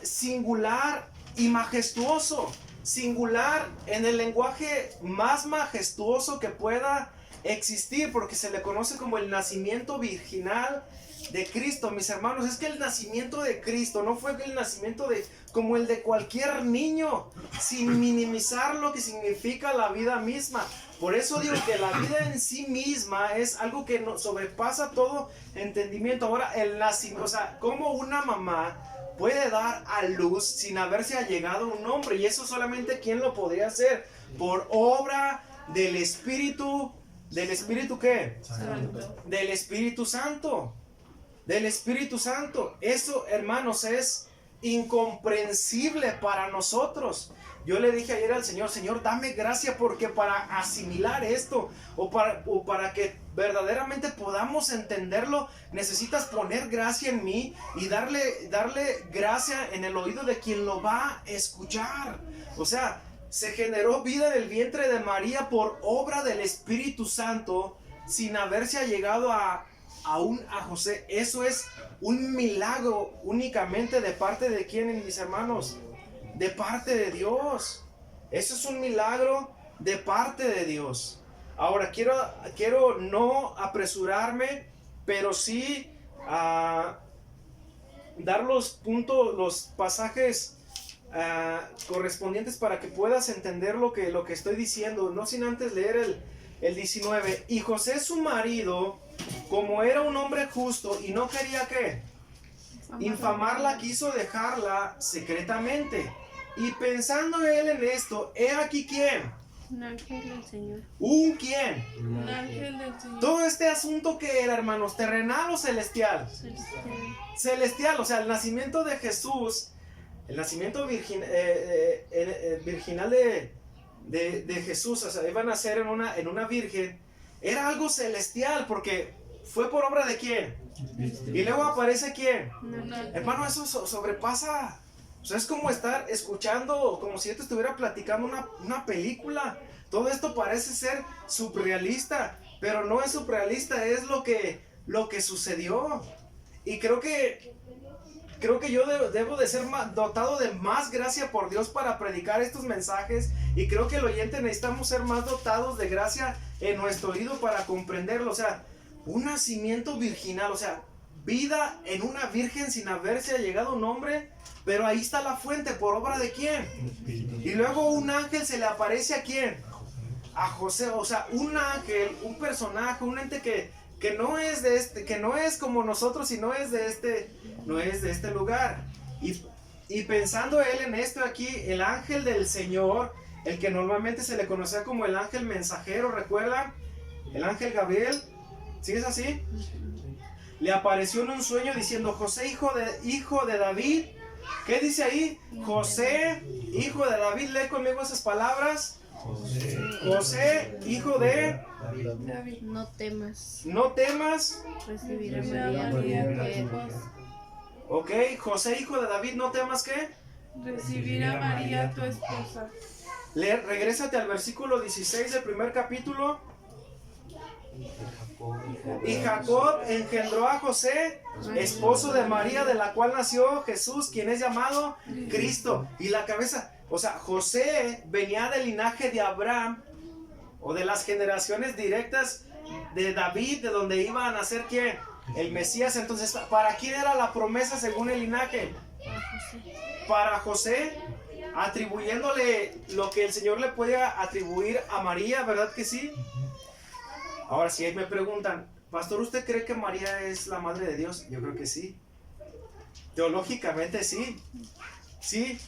singular y majestuoso. Singular en el lenguaje más majestuoso que pueda existir, porque se le conoce como el nacimiento virginal de Cristo. Mis hermanos, es que el nacimiento de Cristo no fue el nacimiento como el de cualquier niño, sin minimizar lo que significa la vida misma. Por eso digo que la vida en sí misma es algo que sobrepasa todo entendimiento. Ahora, el nacimiento, o sea, ¿cómo una mamá puede dar a luz sin haberse allegado un hombre? Y eso solamente ¿quién lo podría hacer? Por obra del Espíritu. ¿Del Espíritu qué? Santo. Del Espíritu Santo. Del Espíritu Santo. Eso, hermanos, es incomprensible para nosotros. Yo le dije ayer al Señor, Señor, dame gracia, porque para asimilar esto o para que verdaderamente podamos entenderlo, necesitas poner gracia en mí y darle gracia en el oído de quien lo va a escuchar. O sea, se generó vida en el vientre de María por obra del Espíritu Santo sin haberse allegado a José. Eso es un milagro únicamente de parte de ¿quién, mis hermanos? De parte de Dios. Eso es un milagro de parte de Dios. Ahora, quiero no apresurarme, pero sí dar los pasajes correspondientes para que puedas entender lo que estoy diciendo, no sin antes leer el 19. Y José su marido, como era un hombre justo y no quería ¿qué? Infamarla, quiso dejarla secretamente. Y pensando él en esto, he aquí ¿quién? Un ángel del Señor. ¿Un quién? Un ángel del Señor. Todo este asunto que era, hermanos, ¿terrenal o celestial? Celestial, o sea, el nacimiento de Jesús, el nacimiento virginal de Jesús, o sea, iba a nacer en una virgen, era algo celestial, porque fue por obra de quién. Y luego aparece quién. Un ángel. Hermano, eso sobrepasa. O sea, es como estar escuchando, como si yo te estuviera platicando una película. Todo esto parece ser surrealista, pero no es surrealista, es lo que sucedió. Y creo que yo debo de ser dotado de más gracia por Dios para predicar estos mensajes. Y creo que el oyente necesitamos ser más dotados de gracia en nuestro oído para comprenderlo. O sea, un nacimiento virginal, o sea, vida en una virgen sin haberse llegado un hombre. Pero ahí está la fuente, ¿por obra de quién? Y luego un ángel se le aparece ¿a quién? A José. O sea, un ángel, un personaje, un ente que no es de que no es como nosotros y no es de este lugar. Y pensando él en esto aquí, el ángel del Señor, el que normalmente se le conocía como el ángel mensajero, ¿recuerdan? El ángel Gabriel, ¿sí es así? Le apareció en un sueño diciendo: José, hijo de David. ¿Qué dice ahí? José, hijo de David. Lee conmigo esas palabras. José, hijo de David. No temas. No temas. Recibir a María, tu esposa. Ok, José, hijo de David, no temas ¿qué? Recibir a María, tu esposa. Regrésate al versículo 16 del primer capítulo. Y Jacob engendró a José, esposo de María, de la cual nació Jesús, quien es llamado Cristo. Y la cabeza, o sea, José venía del linaje de Abraham, o de las generaciones directas de David, de donde iba a nacer ¿quién? El Mesías. Entonces, ¿para quién era la promesa según el linaje? Para José, atribuyéndole lo que el Señor le podía atribuir a María, ¿verdad que sí? Ahora, si me preguntan, pastor, ¿usted cree que María es la madre de Dios? Yo creo que sí. Teológicamente sí. Sí.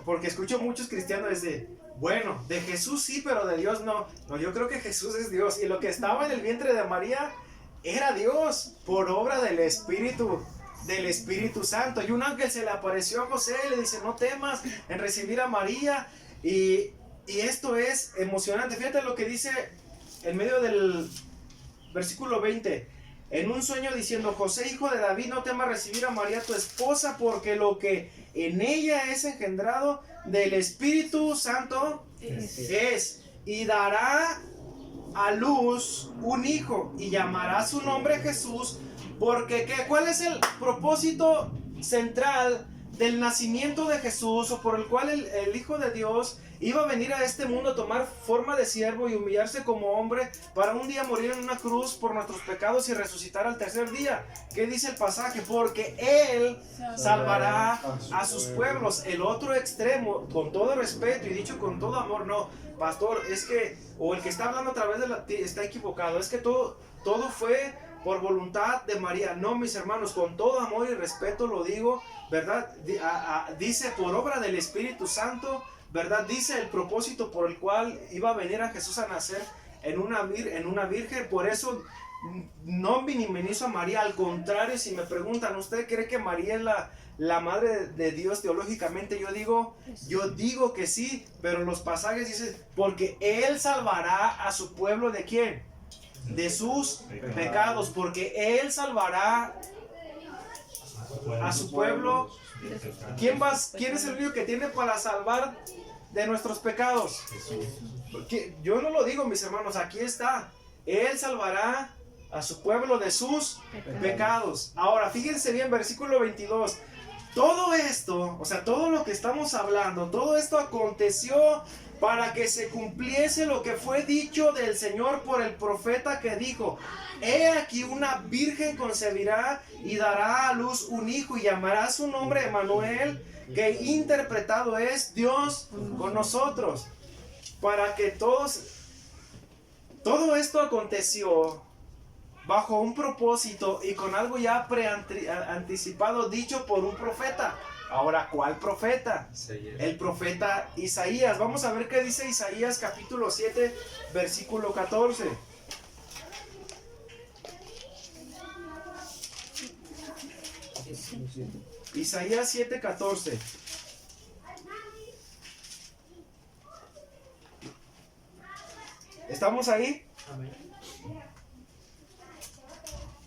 Porque escucho muchos cristianos desde, bueno, de Jesús sí, pero de Dios no. No, yo creo que Jesús es Dios. Y lo que estaba en el vientre de María era Dios, por obra del Espíritu Santo. Y un ángel se le apareció a José y le dice: no temas en recibir a María. Y esto es emocionante. Fíjate lo que dice en medio del versículo 20. En un sueño diciendo: José, hijo de David, no temas recibir a María tu esposa, porque lo que en ella es engendrado del Espíritu Santo es. Y dará a luz un hijo, y llamará su nombre Jesús, porque ¿cuál es el propósito central del nacimiento de Jesús, o por el cual el Hijo de Dios iba a venir a este mundo a tomar forma de siervo y humillarse como hombre para un día morir en una cruz por nuestros pecados y resucitar al tercer día? ¿Qué dice el pasaje? Porque Él salvará a sus pueblos. El otro extremo, con todo respeto y dicho con todo amor, no, pastor, es que, o el que está hablando a través de está equivocado, es que todo fue por voluntad de María. No, mis hermanos, con todo amor y respeto lo digo, ¿verdad? Dice por obra del Espíritu Santo, ¿verdad? Dice el propósito por el cual iba a venir a Jesús a nacer en una virgen. Por eso no minimizo a María. Al contrario, si me preguntan, ¿usted cree que María es la madre de Dios teológicamente? Yo digo que sí, pero los pasajes dicen, porque Él salvará a su pueblo ¿de quién? De sus pecados, porque Él salvará a su pueblo. ¿Quién es el único que tiene para salvar de nuestros pecados? Porque yo no lo digo, mis hermanos, aquí está. Él salvará a su pueblo de sus pecados. Ahora, fíjense bien, versículo 22. Todo esto, o sea, todo lo que estamos hablando, todo esto aconteció para que se cumpliese lo que fue dicho del Señor por el profeta, que dijo: he aquí una virgen concebirá y dará a luz un hijo, y llamará su nombre Emmanuel, que interpretado es Dios con nosotros. Para que todo esto aconteció bajo un propósito y con algo ya anticipado, dicho por un profeta. Ahora, ¿cuál profeta? Isaías. El profeta Isaías. Vamos a ver qué dice Isaías capítulo 7, versículo 14. Isaías 7, 14. ¿Estamos ahí?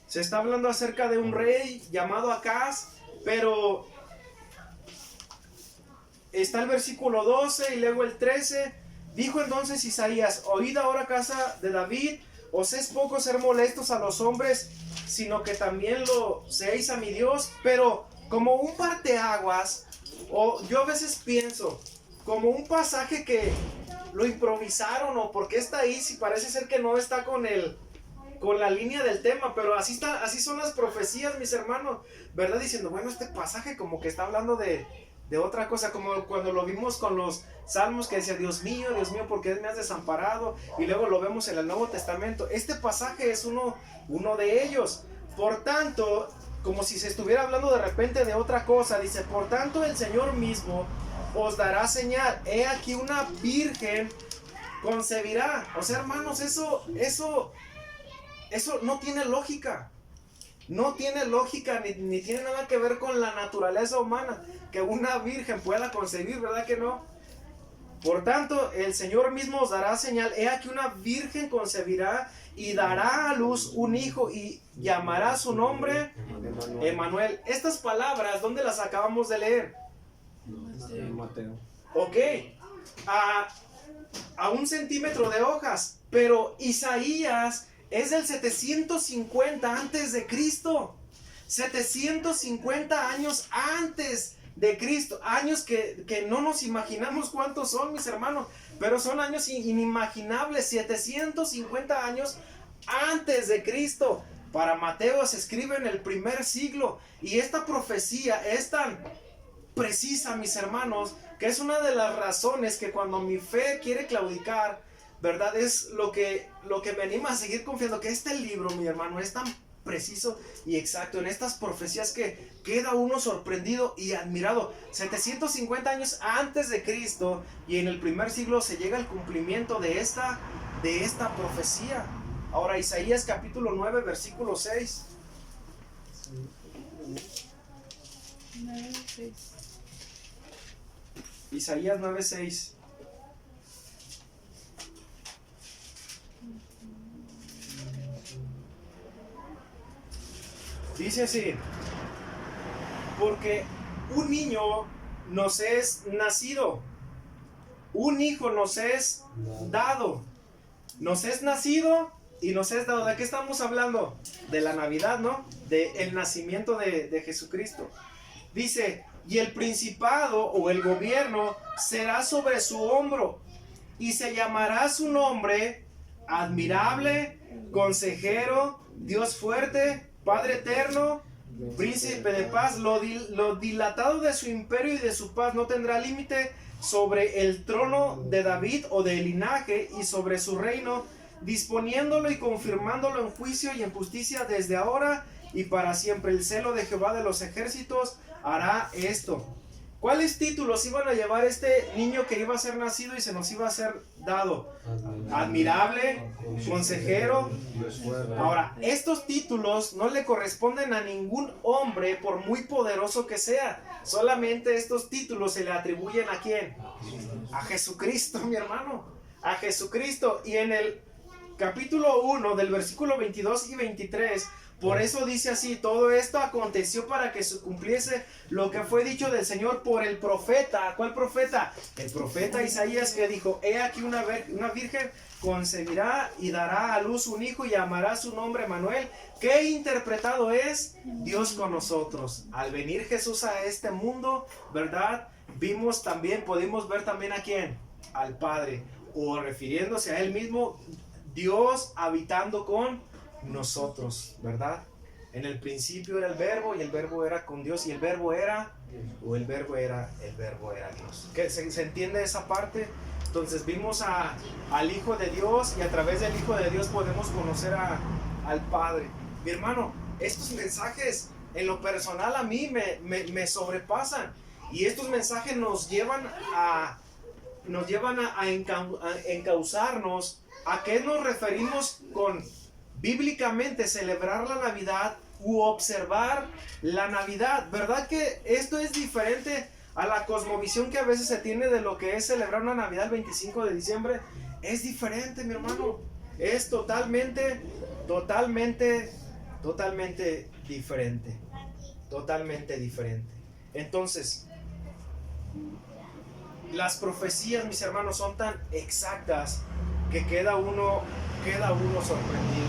Se está hablando acerca de un rey llamado Acaz, pero está el versículo 12 y luego el 13. Dijo entonces Isaías: oíd ahora, casa de David, os es poco ser molestos a los hombres, sino que también lo seáis a mi Dios. Pero como un parteaguas, o yo a veces pienso, como un pasaje que lo improvisaron, o porque está ahí, si parece ser que no está con la línea del tema, pero así está, así son las profecías, mis hermanos, ¿verdad? Diciendo, bueno, este pasaje como que está hablando de otra cosa, como cuando lo vimos con los salmos que decía, Dios mío, ¿por qué me has desamparado? Y luego lo vemos en el Nuevo Testamento. Este pasaje es uno de ellos. Por tanto, como si se estuviera hablando de repente de otra cosa, dice, por tanto el Señor mismo os dará señal, he aquí una virgen concebirá. O sea, hermanos, eso no tiene lógica. No tiene lógica, ni tiene nada que ver con la naturaleza humana, que una virgen pueda concebir, ¿verdad que no? Por tanto, el Señor mismo os dará señal, he aquí una virgen concebirá y dará a luz un hijo y llamará su nombre Emmanuel. Estas palabras, ¿dónde las acabamos de leer? Mateo. Ok, a 1 centímetro de hojas, pero Isaías es del 750 antes de Cristo. 750 años antes de Cristo. Años que no nos imaginamos cuántos son, mis hermanos, pero son años inimaginables. 750 años antes de Cristo. Para Mateo se escribe en el primer siglo. Y esta profecía es tan precisa, mis hermanos, que es una de las razones que cuando mi fe quiere claudicar, ¿verdad? Es lo que me anima a seguir confiando, que este libro, mi hermano, es tan preciso y exacto en estas profecías que queda uno sorprendido y admirado. 750 años antes de Cristo, y en el primer siglo se llega al cumplimiento de esta profecía. Ahora, Isaías capítulo 9, versículo 6. 9:6. Isaías 9, 6. Dice así: porque un niño nos es nacido, un hijo nos es dado, nos es nacido y nos es dado. ¿De qué estamos hablando? De la Navidad, ¿no? Del nacimiento de Jesucristo. Dice, y el principado o el gobierno será sobre su hombro, y se llamará su nombre Admirable, Consejero, Dios fuerte, Padre eterno, Príncipe de paz. Lo dilatado de su imperio y de su paz no tendrá límite sobre el trono de David o del linaje y sobre su reino, disponiéndolo y confirmándolo en juicio y en justicia desde ahora y para siempre. El celo de Jehová de los ejércitos hará esto. ¿Cuáles títulos iban a llevar este niño que iba a ser nacido y se nos iba a ser dado? Admirable, Consejero. Ahora, estos títulos no le corresponden a ningún hombre, por muy poderoso que sea. Solamente estos títulos se le atribuyen ¿a quién? A Jesucristo, mi hermano. A Jesucristo. Y en el capítulo 1 del versículo 22 y 23, por eso dice así: todo esto aconteció para que se cumpliese lo que fue dicho del Señor por el profeta. ¿Cuál profeta? El profeta Isaías, que dijo: he aquí una virgen concebirá y dará a luz un hijo y llamará su nombre Emmanuel. ¿Qué interpretado es? Dios con nosotros. Al venir Jesús a este mundo, ¿verdad? Pudimos ver también ¿a quién? Al Padre, o refiriéndose a él mismo, Dios habitando con nosotros, ¿verdad? En el principio era el verbo, y el verbo era con Dios, y el verbo era Dios. ¿Qué? ¿Se entiende esa parte? Entonces vimos al Hijo de Dios, y a través del Hijo de Dios podemos conocer al Padre. Mi hermano, estos mensajes en lo personal a mí me sobrepasan, Y estos mensajes nos llevan a encauzarnos a qué nos referimos con bíblicamente celebrar la Navidad u observar la Navidad. ¿Verdad que esto es diferente a la cosmovisión que a veces se tiene de lo que es celebrar una Navidad el 25 de diciembre? Es diferente, mi hermano. Es totalmente diferente. Totalmente diferente. Entonces, las profecías, mis hermanos, son tan exactas que queda uno sorprendido.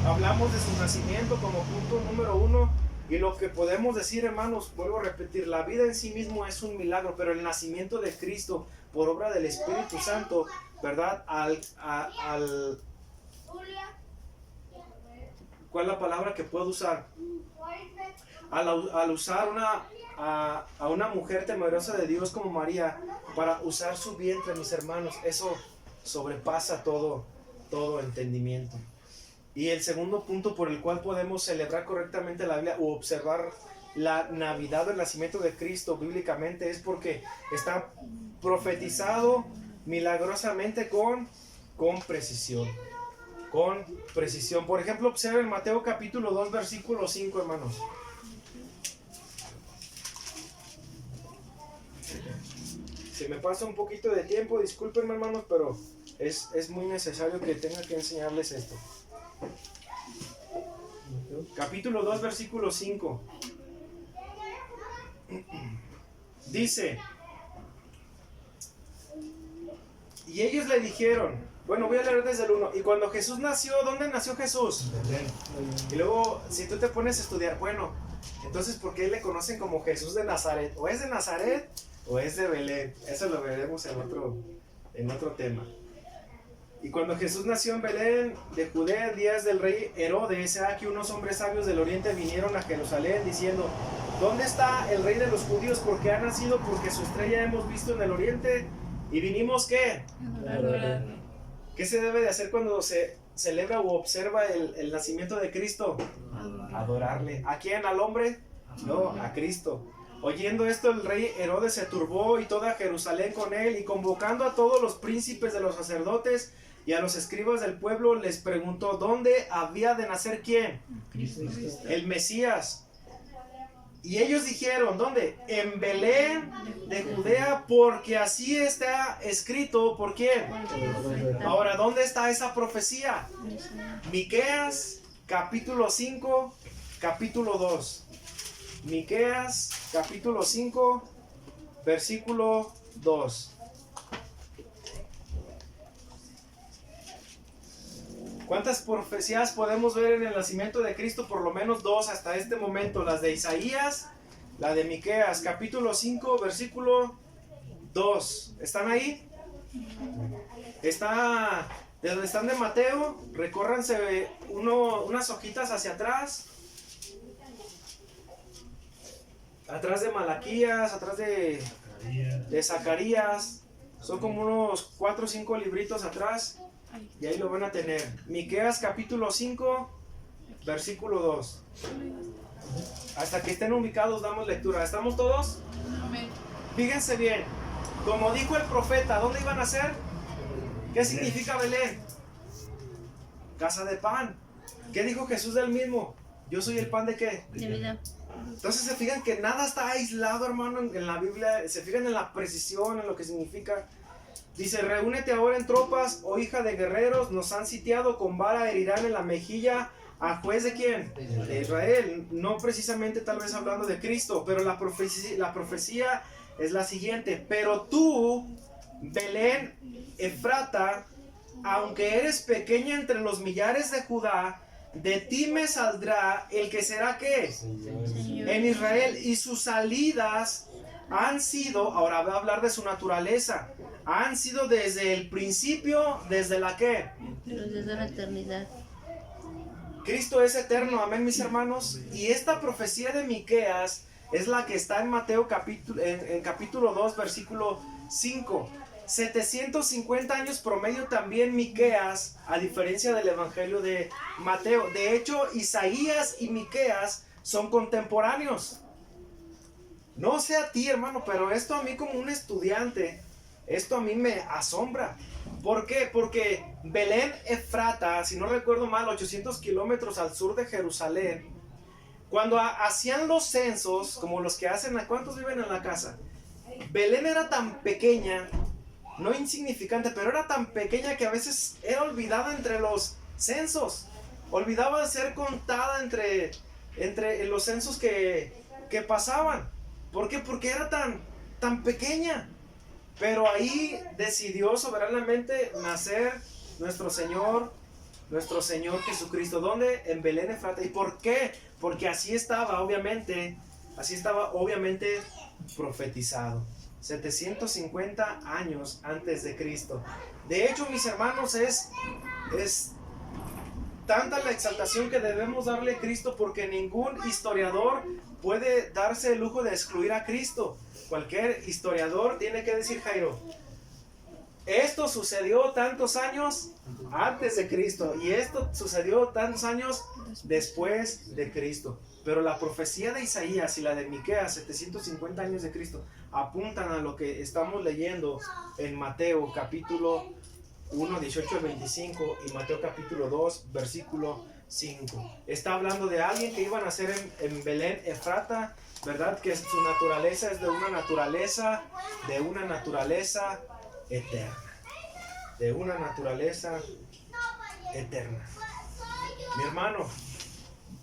Hablamos de su nacimiento como punto número 1, y lo que podemos decir, hermanos, vuelvo a repetir, la vida en sí mismo es un milagro, pero el nacimiento de Cristo por obra del Espíritu Santo, ¿verdad? ¿Cuál es la palabra que puedo usar? Al usar a una mujer temerosa de Dios como María para usar su vientre, mis hermanos, eso sobrepasa todo entendimiento. Y el segundo punto por el cual podemos celebrar correctamente la Biblia o observar la Navidad del nacimiento de Cristo bíblicamente es porque está profetizado milagrosamente con precisión. Con precisión. Por ejemplo, observen Mateo capítulo 2, versículo 5, hermanos. Se me pasa un poquito de tiempo, discúlpenme, hermanos, pero es muy necesario que tenga que enseñarles esto. Capítulo 2, versículo 5. Dice: y ellos le dijeron, bueno, voy a leer desde el 1. Y cuando Jesús nació, ¿dónde nació Jesús? Y luego, si tú te pones a estudiar, bueno, entonces, ¿por qué le conocen como Jesús de Nazaret? ¿O es de Nazaret o es de Belén? Eso lo veremos en otro tema. Y cuando Jesús nació en Belén de Judea, en días del rey Herodes, aquí unos hombres sabios del oriente vinieron a Jerusalén diciendo: ¿dónde está el rey de los judíos? Porque ha nacido, porque su estrella hemos visto en el oriente y vinimos, ¿qué? Adorarle. ¿Qué se debe de hacer cuando se celebra o observa el nacimiento de Cristo? Adorarle. ¿A quién? ¿Al hombre? No, a Cristo. Oyendo esto, el rey Herodes se turbó y toda Jerusalén con él, y convocando a todos los príncipes de los sacerdotes y a los escribas del pueblo, les preguntó dónde había de nacer ¿quién? Cristo. El Mesías. Y ellos dijeron, ¿dónde? En Belén de Judea, porque así está escrito. ¿Por quién? Ahora, ¿dónde está esa profecía? Miqueas, capítulo 5, capítulo 2. Miqueas, capítulo 5, versículo 2. ¿Cuántas profecías podemos ver en el nacimiento de Cristo? Por lo menos 2 hasta este momento. Las de Isaías, la de Miqueas, capítulo 5, versículo 2. ¿Están ahí? De donde están de Mateo, recórranse unas hojitas hacia atrás. Atrás de Malaquías, atrás de Zacarías. Son como unos 4 o 5 libritos atrás. Y ahí lo van a tener. Miqueas capítulo 5, versículo 2. Hasta que estén ubicados damos lectura. ¿Estamos todos? Amén. Fíjense bien. Como dijo el profeta, ¿dónde iban a ser? ¿Qué significa Belén? Casa de pan. ¿Qué dijo Jesús del mismo? Yo soy el pan de ¿qué? De vida. Entonces se fijan que nada está aislado, hermano, en la Biblia. Se fijan en la precisión, en lo que significa. Dice: reúnete ahora en tropas, oh hija de guerreros, nos han sitiado, con vara herirán en la mejilla a juez de ¿quién? De Israel. No precisamente tal vez hablando de Cristo, pero la profecía es la siguiente: pero tú, Belén Efrata, aunque eres pequeña entre los millares de Judá, de ti me saldrá el que será ¿qué? Señor. En Israel, y sus salidas han sido, ahora va a hablar de su naturaleza, han sido desde el principio, desde la ¿qué? Desde la eternidad. Cristo es eterno, amén, mis hermanos. Y esta profecía de Miqueas es la que está en Mateo capítulo 2, versículo 5. 750 años promedio también Miqueas, a diferencia del evangelio de Mateo. De hecho, Isaías y Miqueas son contemporáneos. No sé a ti, hermano, pero esto a mí como un estudiante, esto a mí me asombra. ¿Por qué? Porque Belén Efrata, si no recuerdo mal, 800 kilómetros al sur de Jerusalén, cuando hacían los censos, como los que hacen, ¿a cuántos viven en la casa? Belén era tan pequeña, no insignificante, pero era tan pequeña que a veces era olvidada entre los censos. Olvidaba ser contada entre los censos que pasaban. ¿Por qué? Porque era tan pequeña. Pero ahí decidió soberanamente nacer nuestro Señor Jesucristo. ¿Dónde? En Belén Efrata. ¿Y por qué? Porque así estaba obviamente profetizado. 750 años antes de Cristo. De hecho, mis hermanos, es tanta la exaltación que debemos darle a Cristo, porque ningún historiador puede darse el lujo de excluir a Cristo. Cualquier historiador tiene que decir, Jairo, esto sucedió tantos años antes de Cristo y esto sucedió tantos años después de Cristo. Pero la profecía de Isaías y la de Miqueas, 750 años de Cristo, apuntan a lo que estamos leyendo en Mateo capítulo 1, 18 al 25 y Mateo capítulo 2, versículo 5. Está hablando de alguien que iba a nacer en Belén Efrata, ¿verdad? Que su naturaleza es de una naturaleza eterna. De una naturaleza eterna. Mi hermano,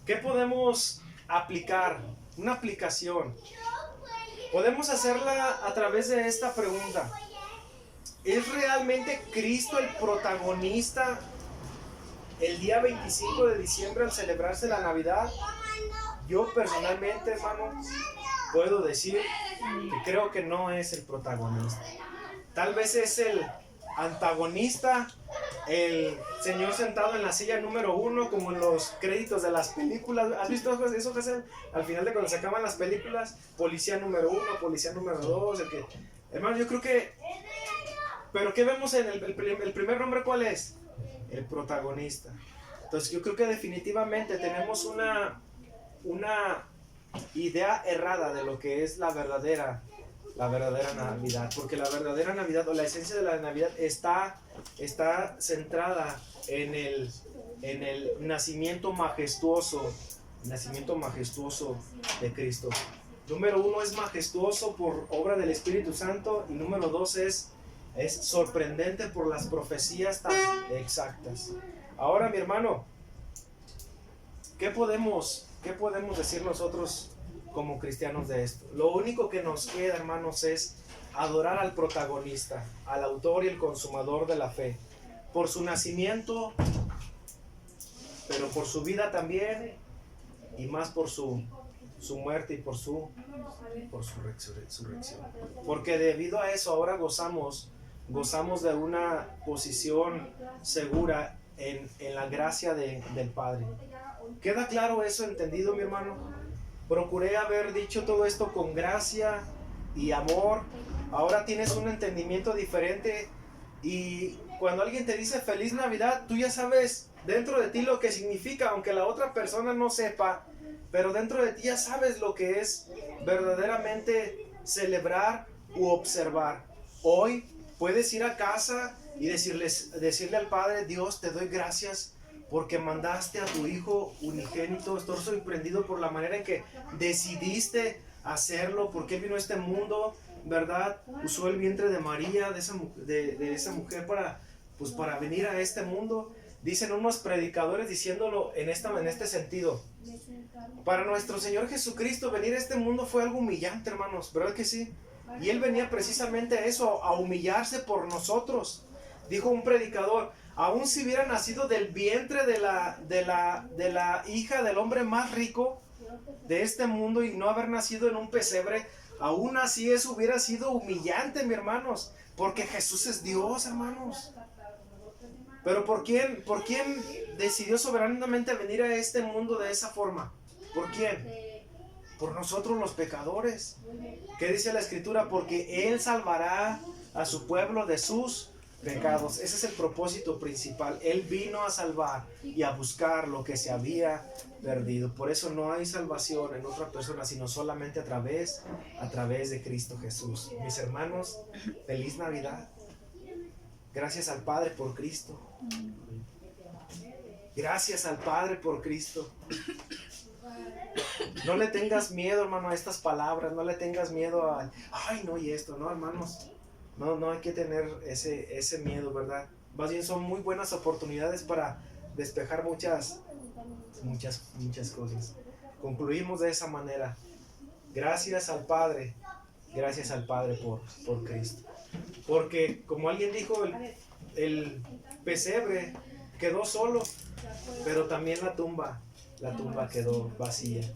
¿qué podemos aplicar? Una aplicación. Podemos hacerla a través de esta pregunta. ¿Es realmente Cristo el protagonista el día 25 de diciembre al celebrarse la Navidad? Yo personalmente, hermano, puedo decir que creo que no es el protagonista. Tal vez es el antagonista, el señor sentado en la silla número 1, como en los créditos de las películas. ¿Has visto eso que hacen al final de cuando se acaban las películas? Policía número 1, policía número 2. Hermano, yo creo que... ¿Pero qué vemos en el primer nombre? ¿Cuál es? El protagonista. Entonces yo creo que definitivamente tenemos una idea errada de lo que es la verdadera Navidad, porque la verdadera Navidad o la esencia de la Navidad está centrada en el nacimiento majestuoso de Cristo. Número 1 es majestuoso por obra del Espíritu Santo, y número 2 es sorprendente por las profecías tan exactas. Ahora, mi hermano, ¿qué podemos decir nosotros como cristianos de esto? Lo único que nos queda, hermanos, es adorar al protagonista, al autor y el consumador de la fe, por su nacimiento, pero por su vida también, y más por su muerte y por su resurrección. Porque debido a eso ahora gozamos de una posición segura en la gracia del Padre. ¿Queda claro eso, entendido, mi hermano? Procuré haber dicho todo esto con gracia y amor. Ahora tienes un entendimiento diferente, y cuando alguien te dice Feliz Navidad, tú ya sabes dentro de ti lo que significa, aunque la otra persona no sepa, pero dentro de ti ya sabes lo que es verdaderamente celebrar u observar. Hoy puedes ir a casa y decirle al Padre: Dios, te doy gracias porque mandaste a tu Hijo unigénito. Estoy sorprendido por la manera en que decidiste hacerlo, porque Él vino a este mundo, ¿verdad? Usó el vientre de María, de esa mujer para venir a este mundo. Dicen unos predicadores diciéndolo en este sentido: para nuestro Señor Jesucristo venir a este mundo fue algo humillante, hermanos, ¿verdad que sí? Y Él venía precisamente a eso, a humillarse por nosotros. Dijo un predicador: aún si hubiera nacido del vientre de la hija del hombre más rico de este mundo y no haber nacido en un pesebre, aún así eso hubiera sido humillante, mis hermanos, porque Jesús es Dios, hermanos. Pero ¿por quién decidió soberanamente venir a este mundo de esa forma? ¿Por quién? Por nosotros los pecadores. ¿Qué dice la Escritura? Porque Él salvará a su pueblo de sus pecados. Ese es el propósito principal. Él vino a salvar y a buscar lo que se había perdido. Por eso no hay salvación en otra persona, sino solamente a través de Cristo Jesús. Mis hermanos, feliz Navidad. Gracias al Padre por Cristo. Gracias al Padre por Cristo. No le tengas miedo, hermano, a estas palabras. No le tengas miedo a, ay, no, y esto, no, hermanos. No hay que tener ese miedo, ¿verdad? Más bien son muy buenas oportunidades para despejar muchas cosas. Concluimos de esa manera. Gracias al Padre por Cristo. Porque, como alguien dijo, el pesebre quedó solo, pero también la tumba quedó vacía.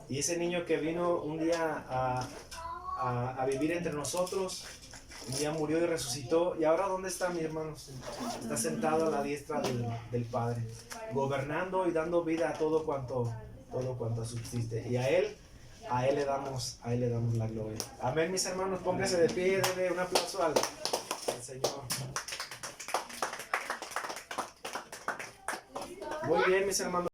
Y ese niño que vino un día a vivir entre nosotros, un día murió y resucitó. ¿Y ahora dónde está, mis hermanos? Está sentado a la diestra del Padre, gobernando y dando vida a todo cuanto subsiste. Y a Él le damos la gloria. Amén, mis hermanos. Póngase de pie, denle un aplauso al Señor. Muy bien, mis hermanos.